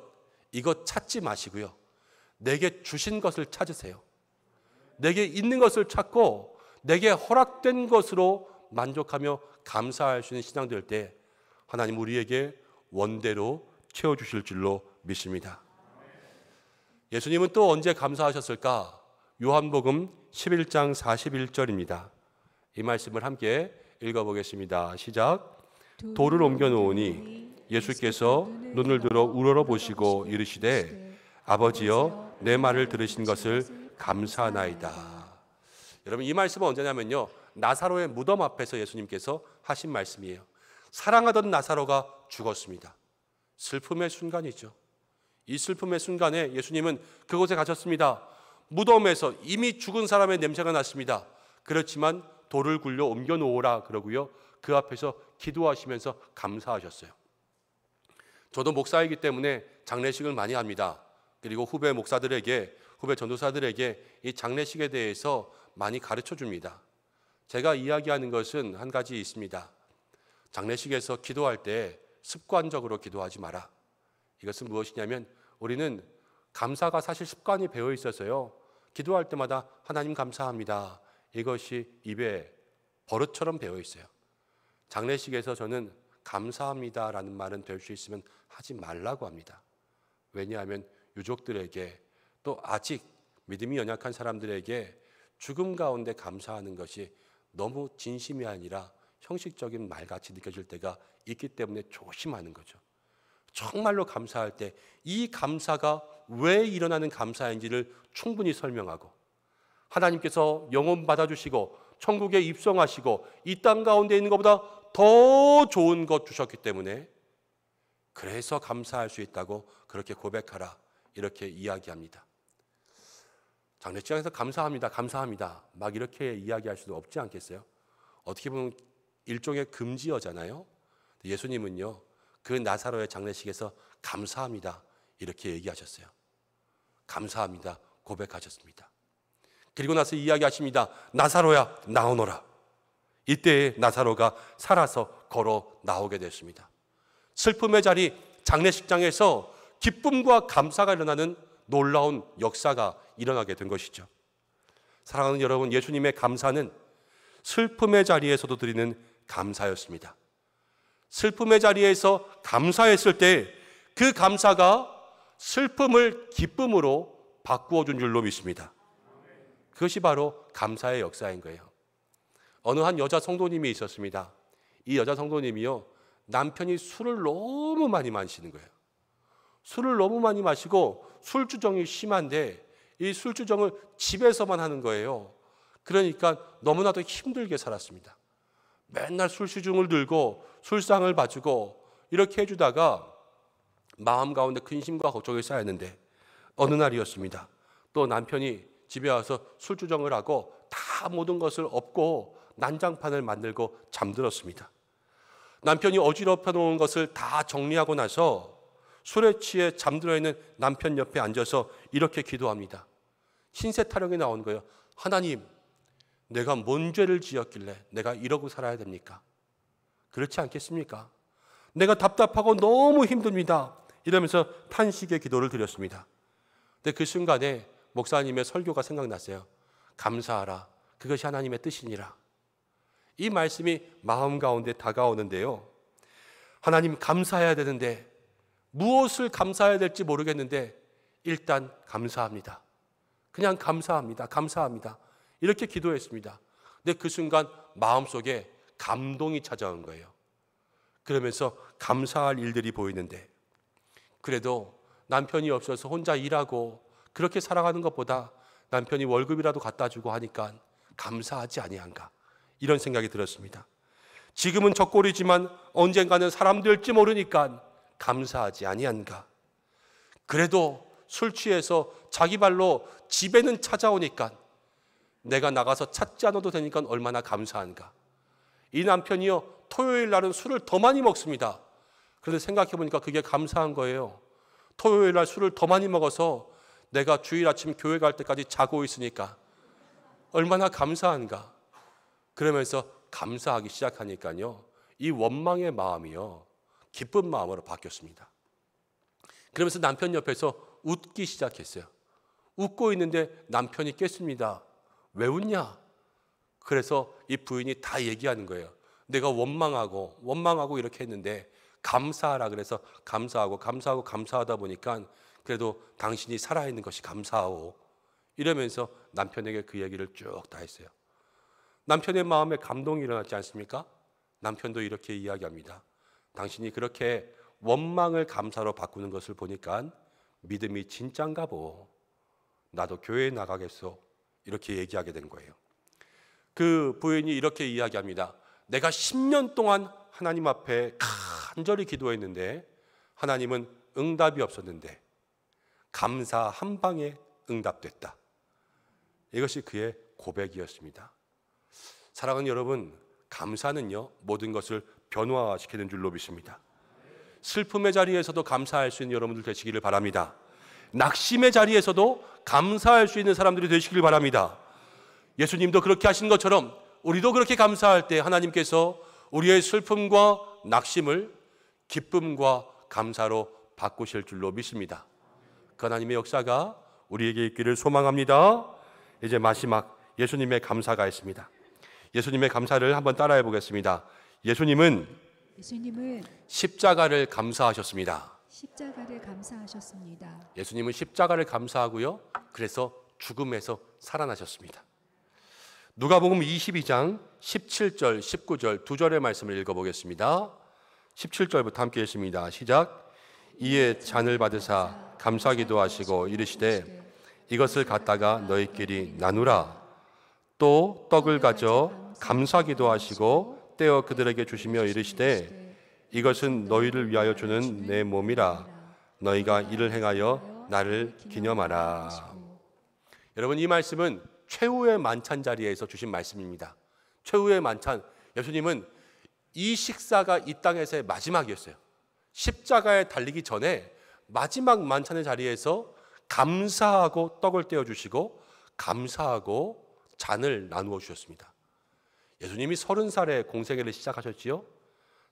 S2: 이것 찾지 마시고요. 내게 주신 것을 찾으세요. 내게 있는 것을 찾고 내게 허락된 것으로 만족하며 감사할 수 있는 신앙 될 때 하나님 우리에게 원대로 채워주실 줄로 믿습니다. 예수님은 또 언제 감사하셨을까? 요한복음 11장 41절입니다. 이 말씀을 함께 읽어보겠습니다. 시작. 돌을 옮겨 놓으니 예수께서 눈을 들어 우러러 보시고 이르시되 아버지여 내 말을 들으신 것을 감사하나이다. 여러분, 이 말씀은 언제냐면요, 나사로의 무덤 앞에서 예수님께서 하신 말씀이에요. 사랑하던 나사로가 죽었습니다. 슬픔의 순간이죠. 이 슬픔의 순간에 예수님은 그곳에 가셨습니다. 무덤에서 이미 죽은 사람의 냄새가 났습니다. 그렇지만 돌을 굴려 옮겨 놓으라 그러고요, 그 앞에서 기도하시면서 감사하셨어요. 저도 목사이기 때문에 장례식을 많이 합니다. 그리고 후배 목사들에게, 후배 전도사들에게 이 장례식에 대해서 많이 가르쳐 줍니다. 제가 이야기하는 것은 한 가지 있습니다. 장례식에서 기도할 때 습관적으로 기도하지 마라. 이것은 무엇이냐면 우리는 감사가 사실 습관이 배어 있어서요, 기도할 때마다 하나님 감사합니다, 이것이 입에 버릇처럼 배어 있어요. 장례식에서 저는 감사합니다라는 말은 될 수 있으면 하지 말라고 합니다. 왜냐하면 유족들에게 또 아직 믿음이 연약한 사람들에게 죽음 가운데 감사하는 것이 너무 진심이 아니라 형식적인 말같이 느껴질 때가 있기 때문에 조심하는 거죠. 정말로 감사할 때 이 감사가 왜 일어나는 감사인지를 충분히 설명하고, 하나님께서 영혼 받아주시고 천국에 입성하시고 이 땅 가운데 있는 것보다 더 좋은 것 주셨기 때문에 그래서 감사할 수 있다고 그렇게 고백하라, 이렇게 이야기합니다. 장례식장에서 감사합니다, 감사합니다 막 이렇게 이야기할 수도 없지 않겠어요? 어떻게 보면 일종의 금지어잖아요. 예수님은요, 그 나사로의 장례식에서 감사합니다 이렇게 얘기하셨어요. 감사합니다 고백하셨습니다. 그리고 나서 이야기하십니다. 나사로야 나오너라. 이때에 나사로가 살아서 걸어 나오게 됐습니다. 슬픔의 자리 장례식장에서 기쁨과 감사가 일어나는 놀라운 역사가 일어나게 된 것이죠. 사랑하는 여러분, 예수님의 감사는 슬픔의 자리에서도 드리는 감사였습니다. 슬픔의 자리에서 감사했을 때 그 감사가 슬픔을 기쁨으로 바꾸어 준 줄로 믿습니다. 그것이 바로 감사의 역사인 거예요. 어느 한 여자 성도님이 있었습니다. 이 여자 성도님이요, 남편이 술을 너무 많이 마시는 거예요. 술을 너무 많이 마시고 술주정이 심한데 이 술주정을 집에서만 하는 거예요. 그러니까 너무나도 힘들게 살았습니다. 맨날 술주정을 들고 술상을 봐주고 이렇게 해주다가 마음 가운데 근심과 걱정이 쌓였는데 어느 날이었습니다. 또 남편이 집에 와서 술주정을 하고 다 모든 것을 엎고 난장판을 만들고 잠들었습니다. 남편이 어지럽혀 놓은 것을 다 정리하고 나서 술에 취해 잠들어 있는 남편 옆에 앉아서 이렇게 기도합니다. 흰새 타령이 나온 거예요. 하나님, 내가 뭔 죄를 지었길래 내가 이러고 살아야 됩니까? 그렇지 않겠습니까? 내가 답답하고 너무 힘듭니다. 이러면서 탄식의 기도를 드렸습니다. 근데 그 순간에 목사님의 설교가 생각났어요. 감사하라. 그것이 하나님의 뜻이니라. 이 말씀이 마음 가운데 다가오는데요. 하나님 감사해야 되는데 무엇을 감사해야 될지 모르겠는데 일단 감사합니다. 그냥 감사합니다. 감사합니다. 이렇게 기도했습니다. 근데 그 순간 마음속에 감동이 찾아온 거예요. 그러면서 감사할 일들이 보이는데 그래도 남편이 없어서 혼자 일하고 그렇게 살아가는 것보다 남편이 월급이라도 갖다 주고 하니까 감사하지 아니한가, 이런 생각이 들었습니다. 지금은 적골이지만 언젠가는 사람 될지 모르니까 감사하지 아니한가. 그래도 술 취해서 자기 발로 집에는 찾아오니까 내가 나가서 찾지 않아도 되니까 얼마나 감사한가. 이 남편이요, 토요일 날은 술을 더 많이 먹습니다. 그런데 생각해 보니까 그게 감사한 거예요. 토요일 날 술을 더 많이 먹어서 내가 주일 아침 교회 갈 때까지 자고 있으니까 얼마나 감사한가. 그러면서 감사하기 시작하니까요, 이 원망의 마음이요, 기쁜 마음으로 바뀌었습니다. 그러면서 남편 옆에서 웃기 시작했어요. 웃고 있는데 남편이 깼습니다. 왜 웃냐? 그래서 이 부인이 다 얘기하는 거예요. 내가 원망하고 이렇게 했는데 감사하라 그래서 감사하다 보니까 그래도 당신이 살아있는 것이 감사하오. 이러면서 남편에게 그 얘기를 쭉 다 했어요. 남편의 마음에 감동이 일어났지 않습니까? 남편도 이렇게 이야기합니다. 당신이 그렇게 원망을 감사로 바꾸는 것을 보니까 믿음이 진짠가 보. 나도 교회에 나가겠소. 이렇게 얘기하게 된 거예요. 그 부인이 이렇게 이야기합니다. 내가 10년 동안 하나님 앞에 간절히 기도했는데 하나님은 응답이 없었는데 감사 한 방에 응답됐다. 이것이 그의 고백이었습니다. 사랑하는 여러분, 감사는요, 모든 것을 변화시키는 줄로 믿습니다. 슬픔의 자리에서도 감사할 수 있는 여러분들 되시기를 바랍니다. 낙심의 자리에서도 감사할 수 있는 사람들이 되시기를 바랍니다. 예수님도 그렇게 하신 것처럼 우리도 그렇게 감사할 때 하나님께서 우리의 슬픔과 낙심을 기쁨과 감사로 바꾸실 줄로 믿습니다. 그 하나님의 역사가 우리에게 있기를 소망합니다. 이제 마지막 예수님의 감사가 있습니다. 예수님의 감사를 한번 따라해 보겠습니다. 예수님은 십자가를 감사하셨습니다.
S1: 십자가를 감사하셨습니다.
S2: 예수님은 십자가를 감사하고요, 그래서 죽음에서 살아나셨습니다. 누가복음 22장 17절, 19절 두 절의 말씀을 읽어보겠습니다. 17절부터 함께 읽습니다. 시작. 이에 잔을 받으사 감사기도 하시고 이르시되 이것을 갖다가 너희끼리 나누라. 또 떡을 가져 감사기도 하시고 떼어 그들에게 주시며 이르시되 이것은 너희를 위하여 주는 내 몸이라. 너희가 이를 행하여 나를 기념하라. 여러분, 이 말씀은 최후의 만찬 자리에서 주신 말씀입니다. 최후의 만찬, 예수님은 이 식사가 이 땅에서의 마지막이었어요. 십자가에 달리기 전에 마지막 만찬의 자리에서 감사하고 떡을 떼어주시고 감사하고 잔을 나누어 주셨습니다. 예수님이 30살에 공생애를 시작하셨지요.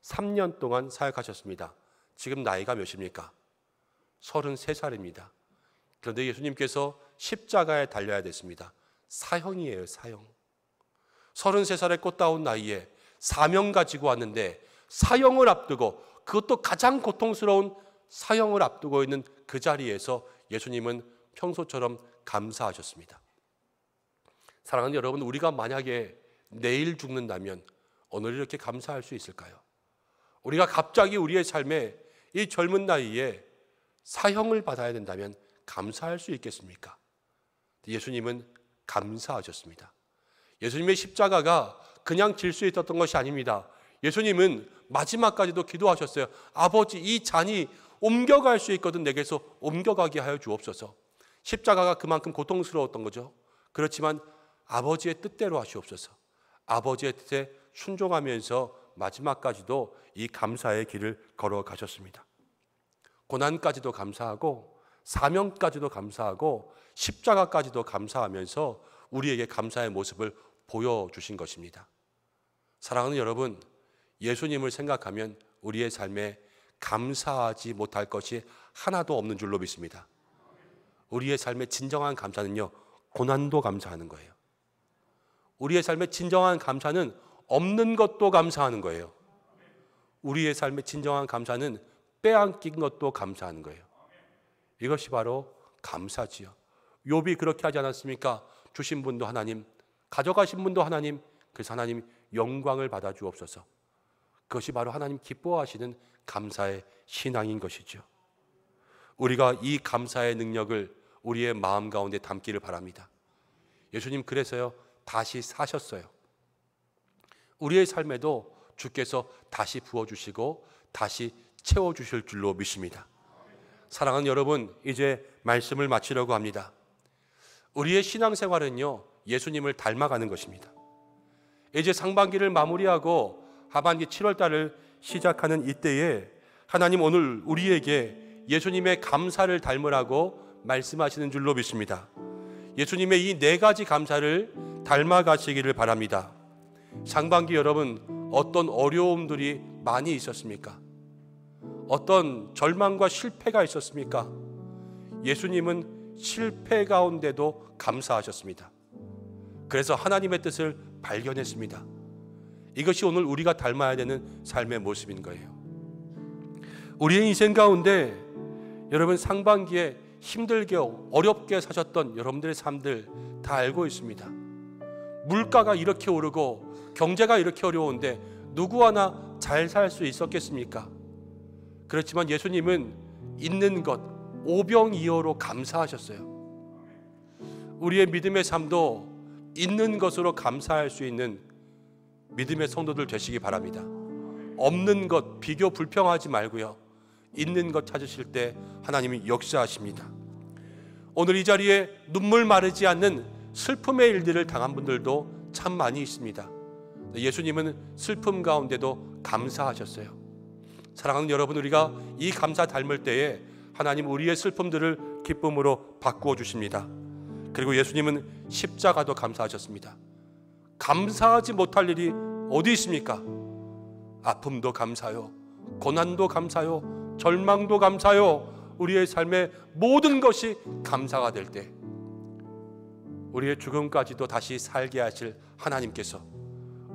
S2: 3년 동안 사역하셨습니다. 지금 나이가 몇입니까? 33살입니다. 그런데 예수님께서 십자가에 달려야 됐습니다. 사형이에요, 사형. 33살의 꽃다운 나이에 사명 가지고 왔는데 사형을 앞두고, 그것도 가장 고통스러운 사형을 앞두고 있는 그 자리에서 예수님은 평소처럼 감사하셨습니다. 사랑하는 여러분, 우리가 만약에 내일 죽는다면 오늘 이렇게 감사할 수 있을까요? 우리가 갑자기 우리의 삶에 이 젊은 나이에 사형을 받아야 된다면 감사할 수 있겠습니까? 예수님은 감사하셨습니다. 예수님의 십자가가 그냥 질 수 있었던 것이 아닙니다. 예수님은 마지막까지도 기도하셨어요. 아버지, 이 잔이 옮겨갈 수 있거든 내게서 옮겨가게 하여 주옵소서. 십자가가 그만큼 고통스러웠던 거죠. 그렇지만 아버지의 뜻대로 하시옵소서. 아버지의 뜻에 순종하면서 마지막까지도 이 감사의 길을 걸어가셨습니다. 고난까지도 감사하고 사명까지도 감사하고 십자가까지도 감사하면서 우리에게 감사의 모습을 보여주신 것입니다. 사랑하는 여러분, 예수님을 생각하면 우리의 삶에 감사하지 못할 것이 하나도 없는 줄로 믿습니다. 우리의 삶의 진정한 감사는요, 고난도 감사하는 거예요. 우리의 삶의 진정한 감사는 없는 것도 감사하는 거예요. 우리의 삶의 진정한 감사는 빼앗긴 것도 감사하는 거예요. 이것이 바로 감사지요. 욥이 그렇게 하지 않았습니까? 주신 분도 하나님, 가져가신 분도 하나님, 그래서 하나님 영광을 받아 주옵소서. 그것이 바로 하나님 기뻐하시는 감사의 신앙인 것이죠. 우리가 이 감사의 능력을 우리의 마음 가운데 담기를 바랍니다. 예수님 그래서요, 다시 사셨어요. 우리의 삶에도 주께서 다시 부어주시고 다시 채워주실 줄로 믿습니다. 사랑하는 여러분, 이제 말씀을 마치려고 합니다. 우리의 신앙생활은요, 예수님을 닮아가는 것입니다. 이제 상반기를 마무리하고 하반기 7월달을 시작하는 이때에 하나님 오늘 우리에게 예수님의 감사를 닮으라고 말씀하시는 줄로 믿습니다. 예수님의 이 4가지 감사를 닮아가시기를 바랍니다. 상반기 여러분 어떤 어려움들이 많이 있었습니까? 어떤 절망과 실패가 있었습니까? 예수님은 실패 가운데도 감사하셨습니다. 그래서 하나님의 뜻을 발견했습니다. 이것이 오늘 우리가 닮아야 되는 삶의 모습인 거예요. 우리의 인생 가운데 여러분 상반기에 힘들게 어렵게 사셨던 여러분들의 삶들 다 알고 있습니다. 물가가 이렇게 오르고 경제가 이렇게 어려운데 누구 하나 잘 살 수 있었겠습니까? 그렇지만 예수님은 있는 것 오병이어로 감사하셨어요. 우리의 믿음의 삶도 있는 것으로 감사할 수 있는 믿음의 성도들 되시기 바랍니다. 없는 것 비교 불평하지 말고요, 있는 것 찾으실 때 하나님이 역사하십니다. 오늘 이 자리에 눈물 마르지 않는 슬픔의 일들을 당한 분들도 참 많이 있습니다. 예수님은 슬픔 가운데도 감사하셨어요. 사랑하는 여러분, 우리가 이 감사 닮을 때에 하나님 우리의 슬픔들을 기쁨으로 바꾸어 주십니다. 그리고 예수님은 십자가도 감사하셨습니다. 감사하지 못할 일이 어디 있습니까? 아픔도 감사요, 고난도 감사요, 절망도 감사요. 우리의 삶의 모든 것이 감사가 될 때 우리의 죽음까지도 다시 살게 하실 하나님께서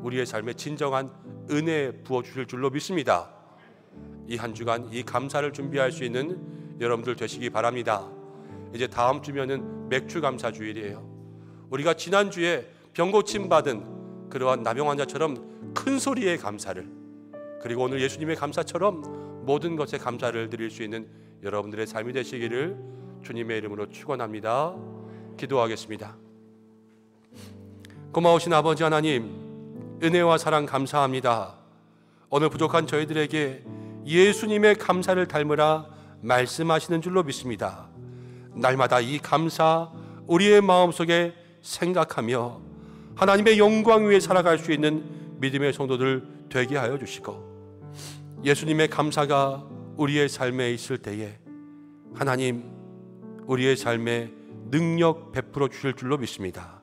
S2: 우리의 삶에 진정한 은혜 부어주실 줄로 믿습니다. 이 한 주간 이 감사를 준비할 수 있는 여러분들 되시기 바랍니다. 이제 다음 주면은 맥주 감사 주일이에요. 우리가 지난주에 병고침 받은 그러한 남용 환자처럼 큰 소리의 감사를, 그리고 오늘 예수님의 감사처럼 모든 것에 감사를 드릴 수 있는 여러분들의 삶이 되시기를 주님의 이름으로 축원합니다. 기도하겠습니다. 고마우신 아버지 하나님, 은혜와 사랑 감사합니다. 오늘 부족한 저희들에게 예수님의 감사를 닮으라 말씀하시는 줄로 믿습니다. 날마다 이 감사 우리의 마음속에 생각하며 하나님의 영광 위에 살아갈 수 있는 믿음의 성도들 되게 하여 주시고, 예수님의 감사가 우리의 삶에 있을 때에 하나님 우리의 삶에 능력 베풀어 주실 줄로 믿습니다.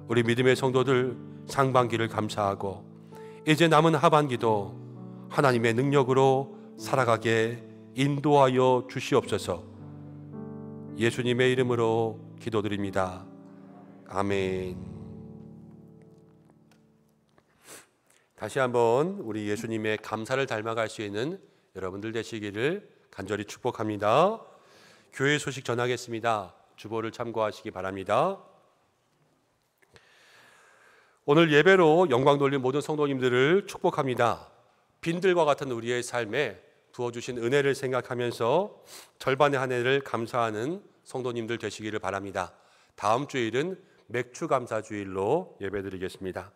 S2: 우리 믿음의 성도들 상반기를 감사하고 이제 남은 하반기도 하나님의 능력으로 살아가게 인도하여 주시옵소서. 예수님의 이름으로 기도드립니다. 아멘. 다시 한번 우리 예수님의 감사를 닮아갈 수 있는 여러분들 되시기를 간절히 축복합니다. 교회 소식 전하겠습니다. 주보를 참고하시기 바랍니다. 오늘 예배로 영광 돌린 모든 성도님들을 축복합니다. 빈들과 같은 우리의 삶에 부어주신 은혜를 생각하면서 절반의 한 해를 감사하는 성도님들 되시기를 바랍니다. 다음 주일은 맥주 감사 주일로 예배드리겠습니다.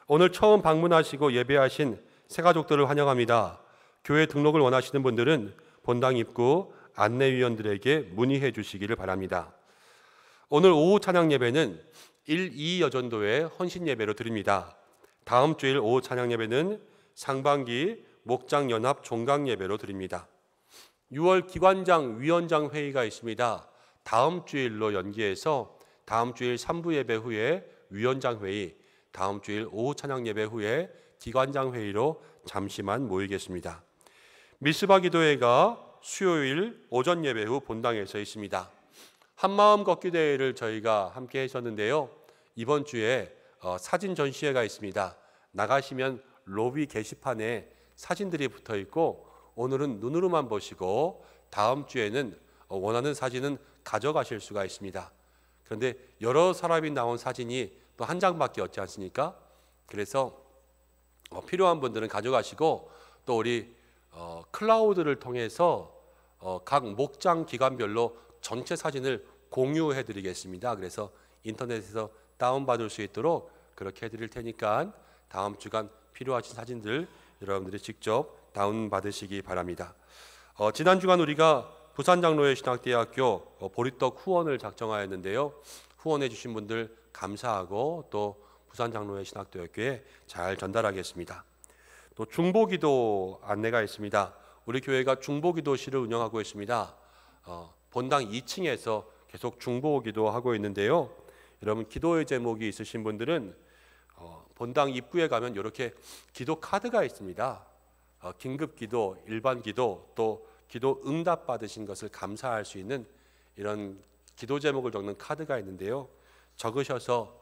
S2: 오늘 처음 방문하시고 예배하신 새가족들을 환영합니다. 교회 등록을 원하시는 분들은 본당 입구 안내위원들에게 문의해 주시기를 바랍니다. 오늘 오후 찬양 예배는 1, 2 여전도의 헌신 예배로 드립니다. 다음 주일 오후 찬양 예배는 상반기 목장연합 종강 예배로 드립니다. 6월 기관장 위원장 회의가 있습니다. 다음 주일로 연기해서 다음 주일 3부 예배 후에 위원장 회의, 다음 주일 오후 찬양 예배 후에 기관장 회의로 잠시만 모이겠습니다. 미스바 기도회가 수요일 오전 예배 후 본당에서 있습니다. 한마음 걷기 대회를 저희가 함께 했었는데요. 이번 주에 사진 전시회가 있습니다. 나가시면 로비 게시판에 사진들이 붙어 있고, 오늘은 눈으로만 보시고 다음 주에는 원하는 사진은 가져가실 수가 있습니다. 그런데 여러 사람이 나온 사진이 또 한 장밖에 없지 않습니까? 그래서 필요한 분들은 가져가시고, 또 우리 클라우드를 통해서 각 목장 기관별로 전체 사진을 공유해 드리겠습니다. 그래서 인터넷에서 다운받을 수 있도록 그렇게 해드릴 테니까 다음 주간 필요하신 사진들 여러분들이 직접 다운받으시기 바랍니다. 지난 주간 우리가 부산장로회 신학대학교 보리떡 후원을 작정하였는데요. 후원해 주신 분들 감사하고 또 부산장로회 신학대학교에 잘 전달하겠습니다. 또 중보기도 안내가 있습니다. 우리 교회가 중보기도실을 운영하고 있습니다. 본당 2층에서 계속 중보기도 하고 있는데요. 여러분 기도의 제목이 있으신 분들은 본당 입구에 가면 이렇게 기도 카드가 있습니다. 긴급 기도, 일반 기도, 또 기도 응답 받으신 것을 감사할 수 있는 이런 기도 제목을 적는 카드가 있는데요. 적으셔서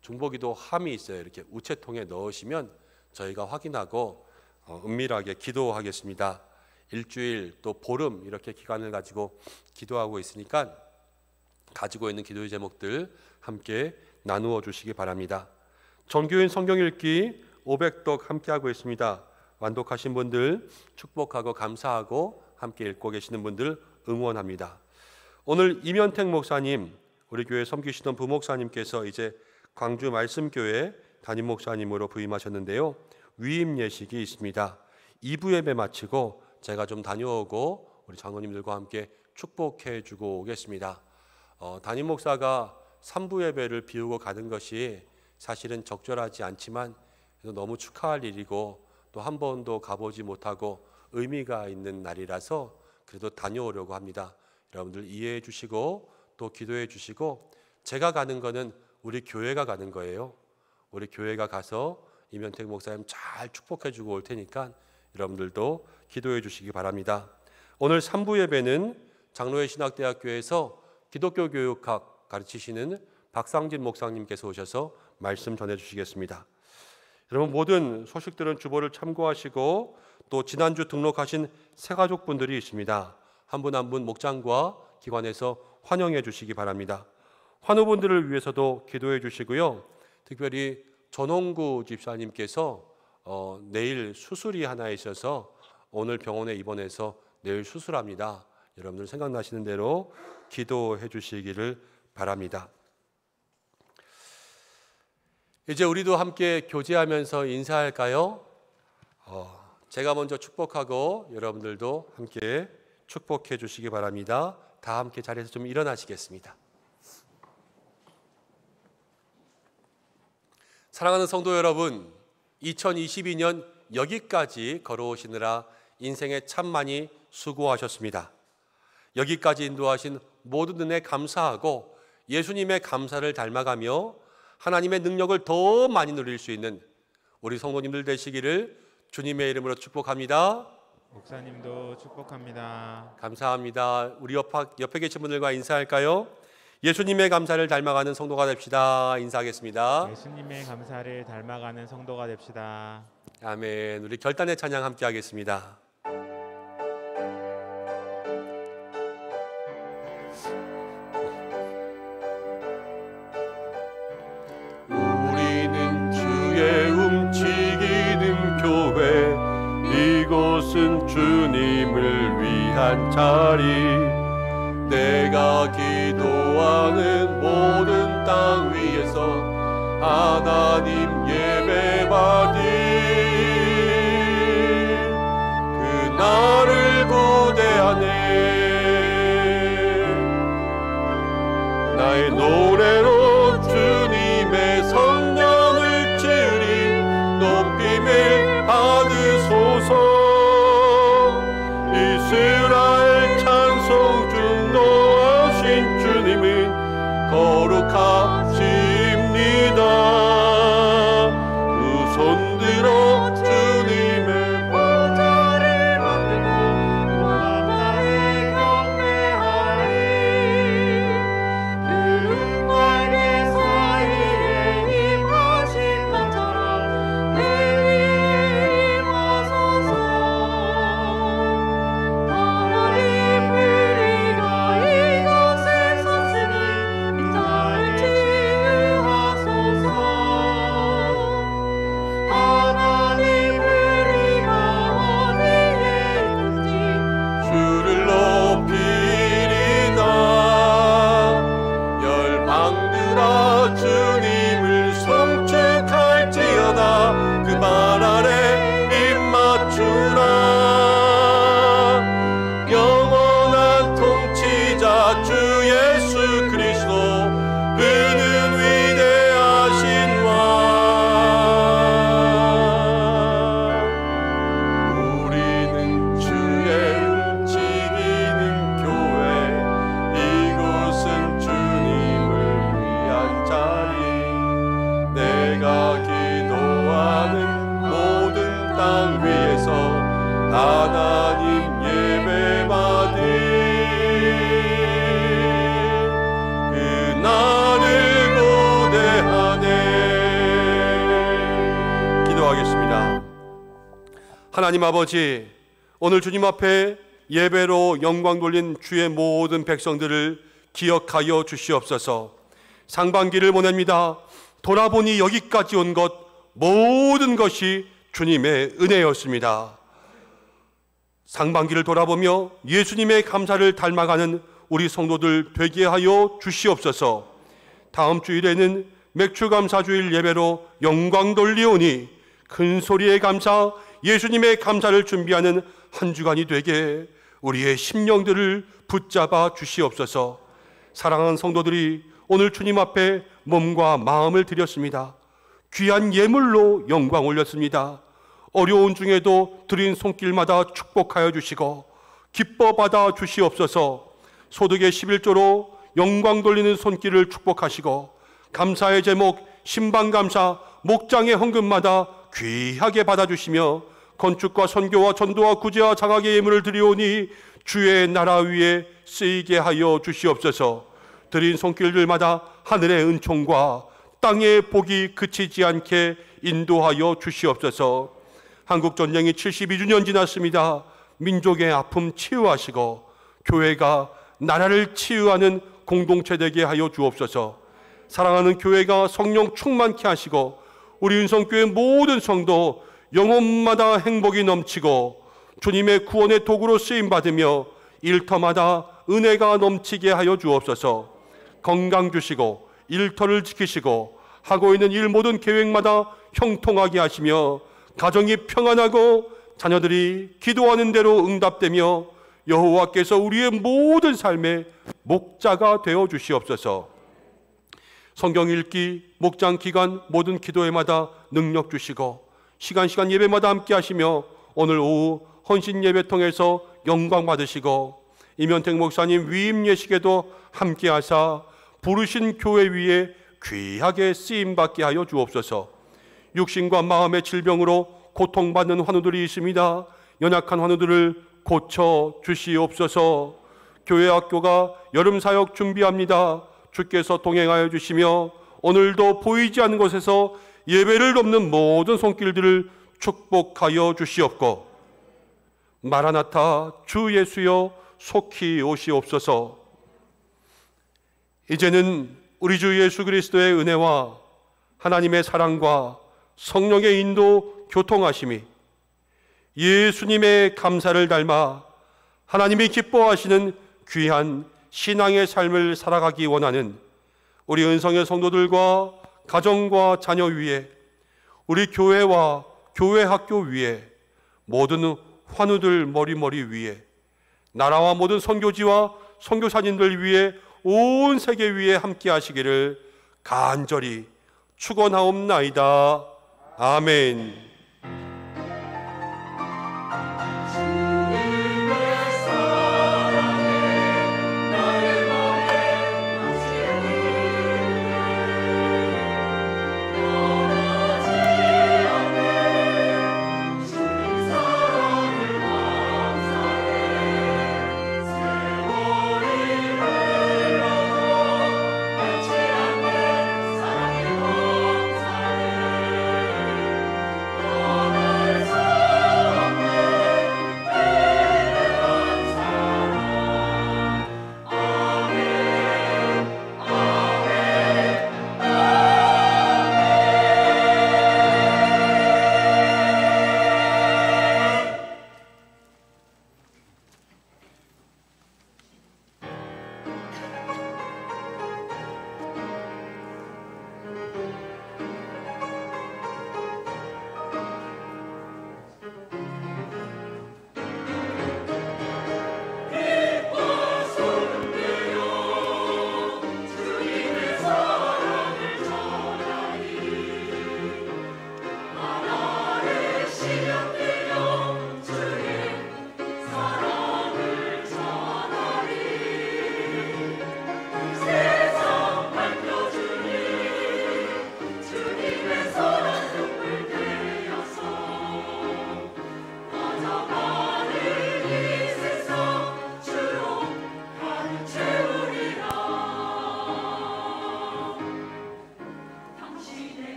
S2: 중보기도 함이 있어요. 이렇게 우체통에 넣으시면 저희가 확인하고 은밀하게 기도하겠습니다. 일주일 또 보름 이렇게 기간을 가지고 기도하고 있으니까 가지고 있는 기도의 제목들 함께 나누어 주시기 바랍니다. 정규인 성경 읽기 500독 함께 하고 있습니다. 완독하신 분들 축복하고 감사하고 함께 읽고 계시는 분들 응원합니다. 오늘 이면택 목사님, 우리 교회 섬기시던 부목사님께서 이제 광주 말씀교회 담임 목사님으로 부임하셨는데요. 위임 예식이 있습니다. 2부 예배 마치고 제가 좀 다녀오고 우리 장로님들과 함께 축복해 주고 오겠습니다. 담임 목사가 3부 예배를 비우고 가는 것이 사실은 적절하지 않지만 너무 축하할 일이고 또 한 번도 가보지 못하고 의미가 있는 날이라서 그래도 다녀오려고 합니다. 여러분들 이해해 주시고 또 기도해 주시고, 제가 가는 거는 우리 교회가 가는 거예요. 우리 교회가 가서 이면택 목사님 잘 축복해 주고 올 테니까 여러분들도 기도해 주시기 바랍니다. 오늘 3부 예배는 장로회 신학대학교에서 기독교 교육학 가르치시는 박상진 목사님께서 오셔서 말씀 전해 주시겠습니다. 여러분, 모든 소식들은 주보를 참고하시고 또 지난주 등록하신 새가족분들이 있습니다. 한 분 한 분 목장과 기관에서 환영해 주시기 바랍니다. 환우분들을 위해서도 기도해 주시고요. 특별히 전홍구 집사님께서 내일 수술이 하나 있어서 오늘 병원에 입원해서 내일 수술합니다. 여러분들 생각나시는 대로 기도해 주시기를 바랍니다. 이제 우리도 함께 교제하면서 인사할까요? 제가 먼저 축복하고 여러분들도 함께 축복해 주시기 바랍니다. 다 함께 자리에서 좀 일어나시겠습니다. 사랑하는 성도 여러분, 2022년 여기까지 걸어오시느라 인생에 참 많이 수고하셨습니다. 여기까지 인도하신 모든 은혜 감사하고 예수님의 감사를 닮아가며 하나님의 능력을 더 많이 누릴 수 있는 우리 성도님들 되시기를 주님의 이름으로 축복합니다.
S5: 목사님도 축복합니다.
S2: 감사합니다. 우리 옆에 계신 분들과 인사할까요? 예수님의 감사를 닮아가는 성도가 됩시다. 인사하겠습니다.
S5: 예수님의 감사를 닮아가는 성도가 됩시다.
S2: 아멘. 우리 결단의 찬양 함께 하겠습니다. 우리는 주의 움직이는 교회, 이곳은 주님을 위한 자리, 내가 기도하는 모든 땅 위에서 하나님 예배받이, 그날을 고대하네. 나의 노래로 주님의 성령을 지으리, 높임을 받으소서. 이스라엘 찬송 중 노하신 주님은 거룩하십니다. 두 손들어 땅 위에서 하나님 예배받을 그날을 고대하네. 기도하겠습니다. 하나님 아버지, 오늘 주님 앞에 예배로 영광 돌린 주의 모든 백성들을 기억하여 주시옵소서. 상반기를 보냅니다. 돌아보니 여기까지 온 것 모든 것이 주님의 은혜였습니다. 상반기를 돌아보며 예수님의 감사를 닮아가는 우리 성도들 되게 하여 주시옵소서. 다음 주일에는 맥주감사주일 예배로 영광 돌리오니 큰 소리의 감사, 예수님의 감사를 준비하는 한 주간이 되게 우리의 심령들을 붙잡아 주시옵소서. 사랑하는 성도들이 오늘 주님 앞에 몸과 마음을 드렸습니다. 귀한 예물로 영광 올렸습니다. 어려운 중에도 드린 손길마다 축복하여 주시고 기뻐 받아 주시옵소서. 소득의 11조로 영광 돌리는 손길을 축복하시고 감사의 제목 신방감사 목장의 헌금마다 귀하게 받아주시며 건축과 선교와 전도와 구제와 장학의 예물을 드리오니 주의 나라 위에 쓰이게 하여 주시옵소서. 드린 손길들마다 하늘의 은총과 땅의 복이 그치지 않게 인도하여 주시옵소서. 한국전쟁이 72주년 지났습니다. 민족의 아픔 치유하시고 교회가 나라를 치유하는 공동체 되게 하여 주옵소서. 사랑하는 교회가 성령 충만케 하시고 우리 은성교회 모든 성도 영혼마다 행복이 넘치고 주님의 구원의 도구로 쓰임받으며 일터마다 은혜가 넘치게 하여 주옵소서. 건강 주시고 일터를 지키시고 하고 있는 일 모든 계획마다 형통하게 하시며 가정이 평안하고 자녀들이 기도하는 대로 응답되며 여호와께서 우리의 모든 삶의 목자가 되어 주시옵소서. 성경 읽기, 목장 기간 모든 기도회마다 능력 주시고 시간 예배마다 함께 하시며 오늘 오후 헌신 예배 통해서 영광 받으시고 이면택 목사님 위임 예식에도 함께 하사 부르신 교회 위에 귀하게 쓰임받게 하여 주옵소서. 육신과 마음의 질병으로 고통받는 환우들이 있습니다. 연약한 환우들을 고쳐 주시옵소서. 교회 학교가 여름 사역 준비합니다. 주께서 동행하여 주시며 오늘도 보이지 않는 곳에서 예배를 돕는 모든 손길들을 축복하여 주시옵고 마라나타 주 예수여 속히 오시옵소서. 이제는 우리 주 예수 그리스도의 은혜와 하나님의 사랑과 성령의 인도 교통하심이 예수님의 감사를 닮아 하나님이 기뻐하시는 귀한 신앙의 삶을 살아가기 원하는 우리 은성의 성도들과 가정과 자녀 위에 우리 교회와 교회 학교 위에 모든 환우들 머리 위에 나라와 모든 선교지와 선교사님들 위에 온 세계 위에 함께 하시기를 간절히 축원하옵나이다. 아멘.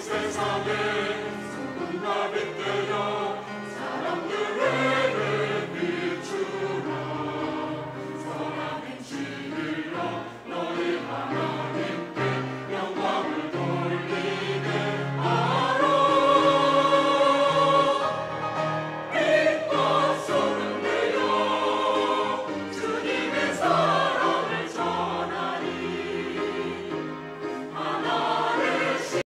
S3: 세상에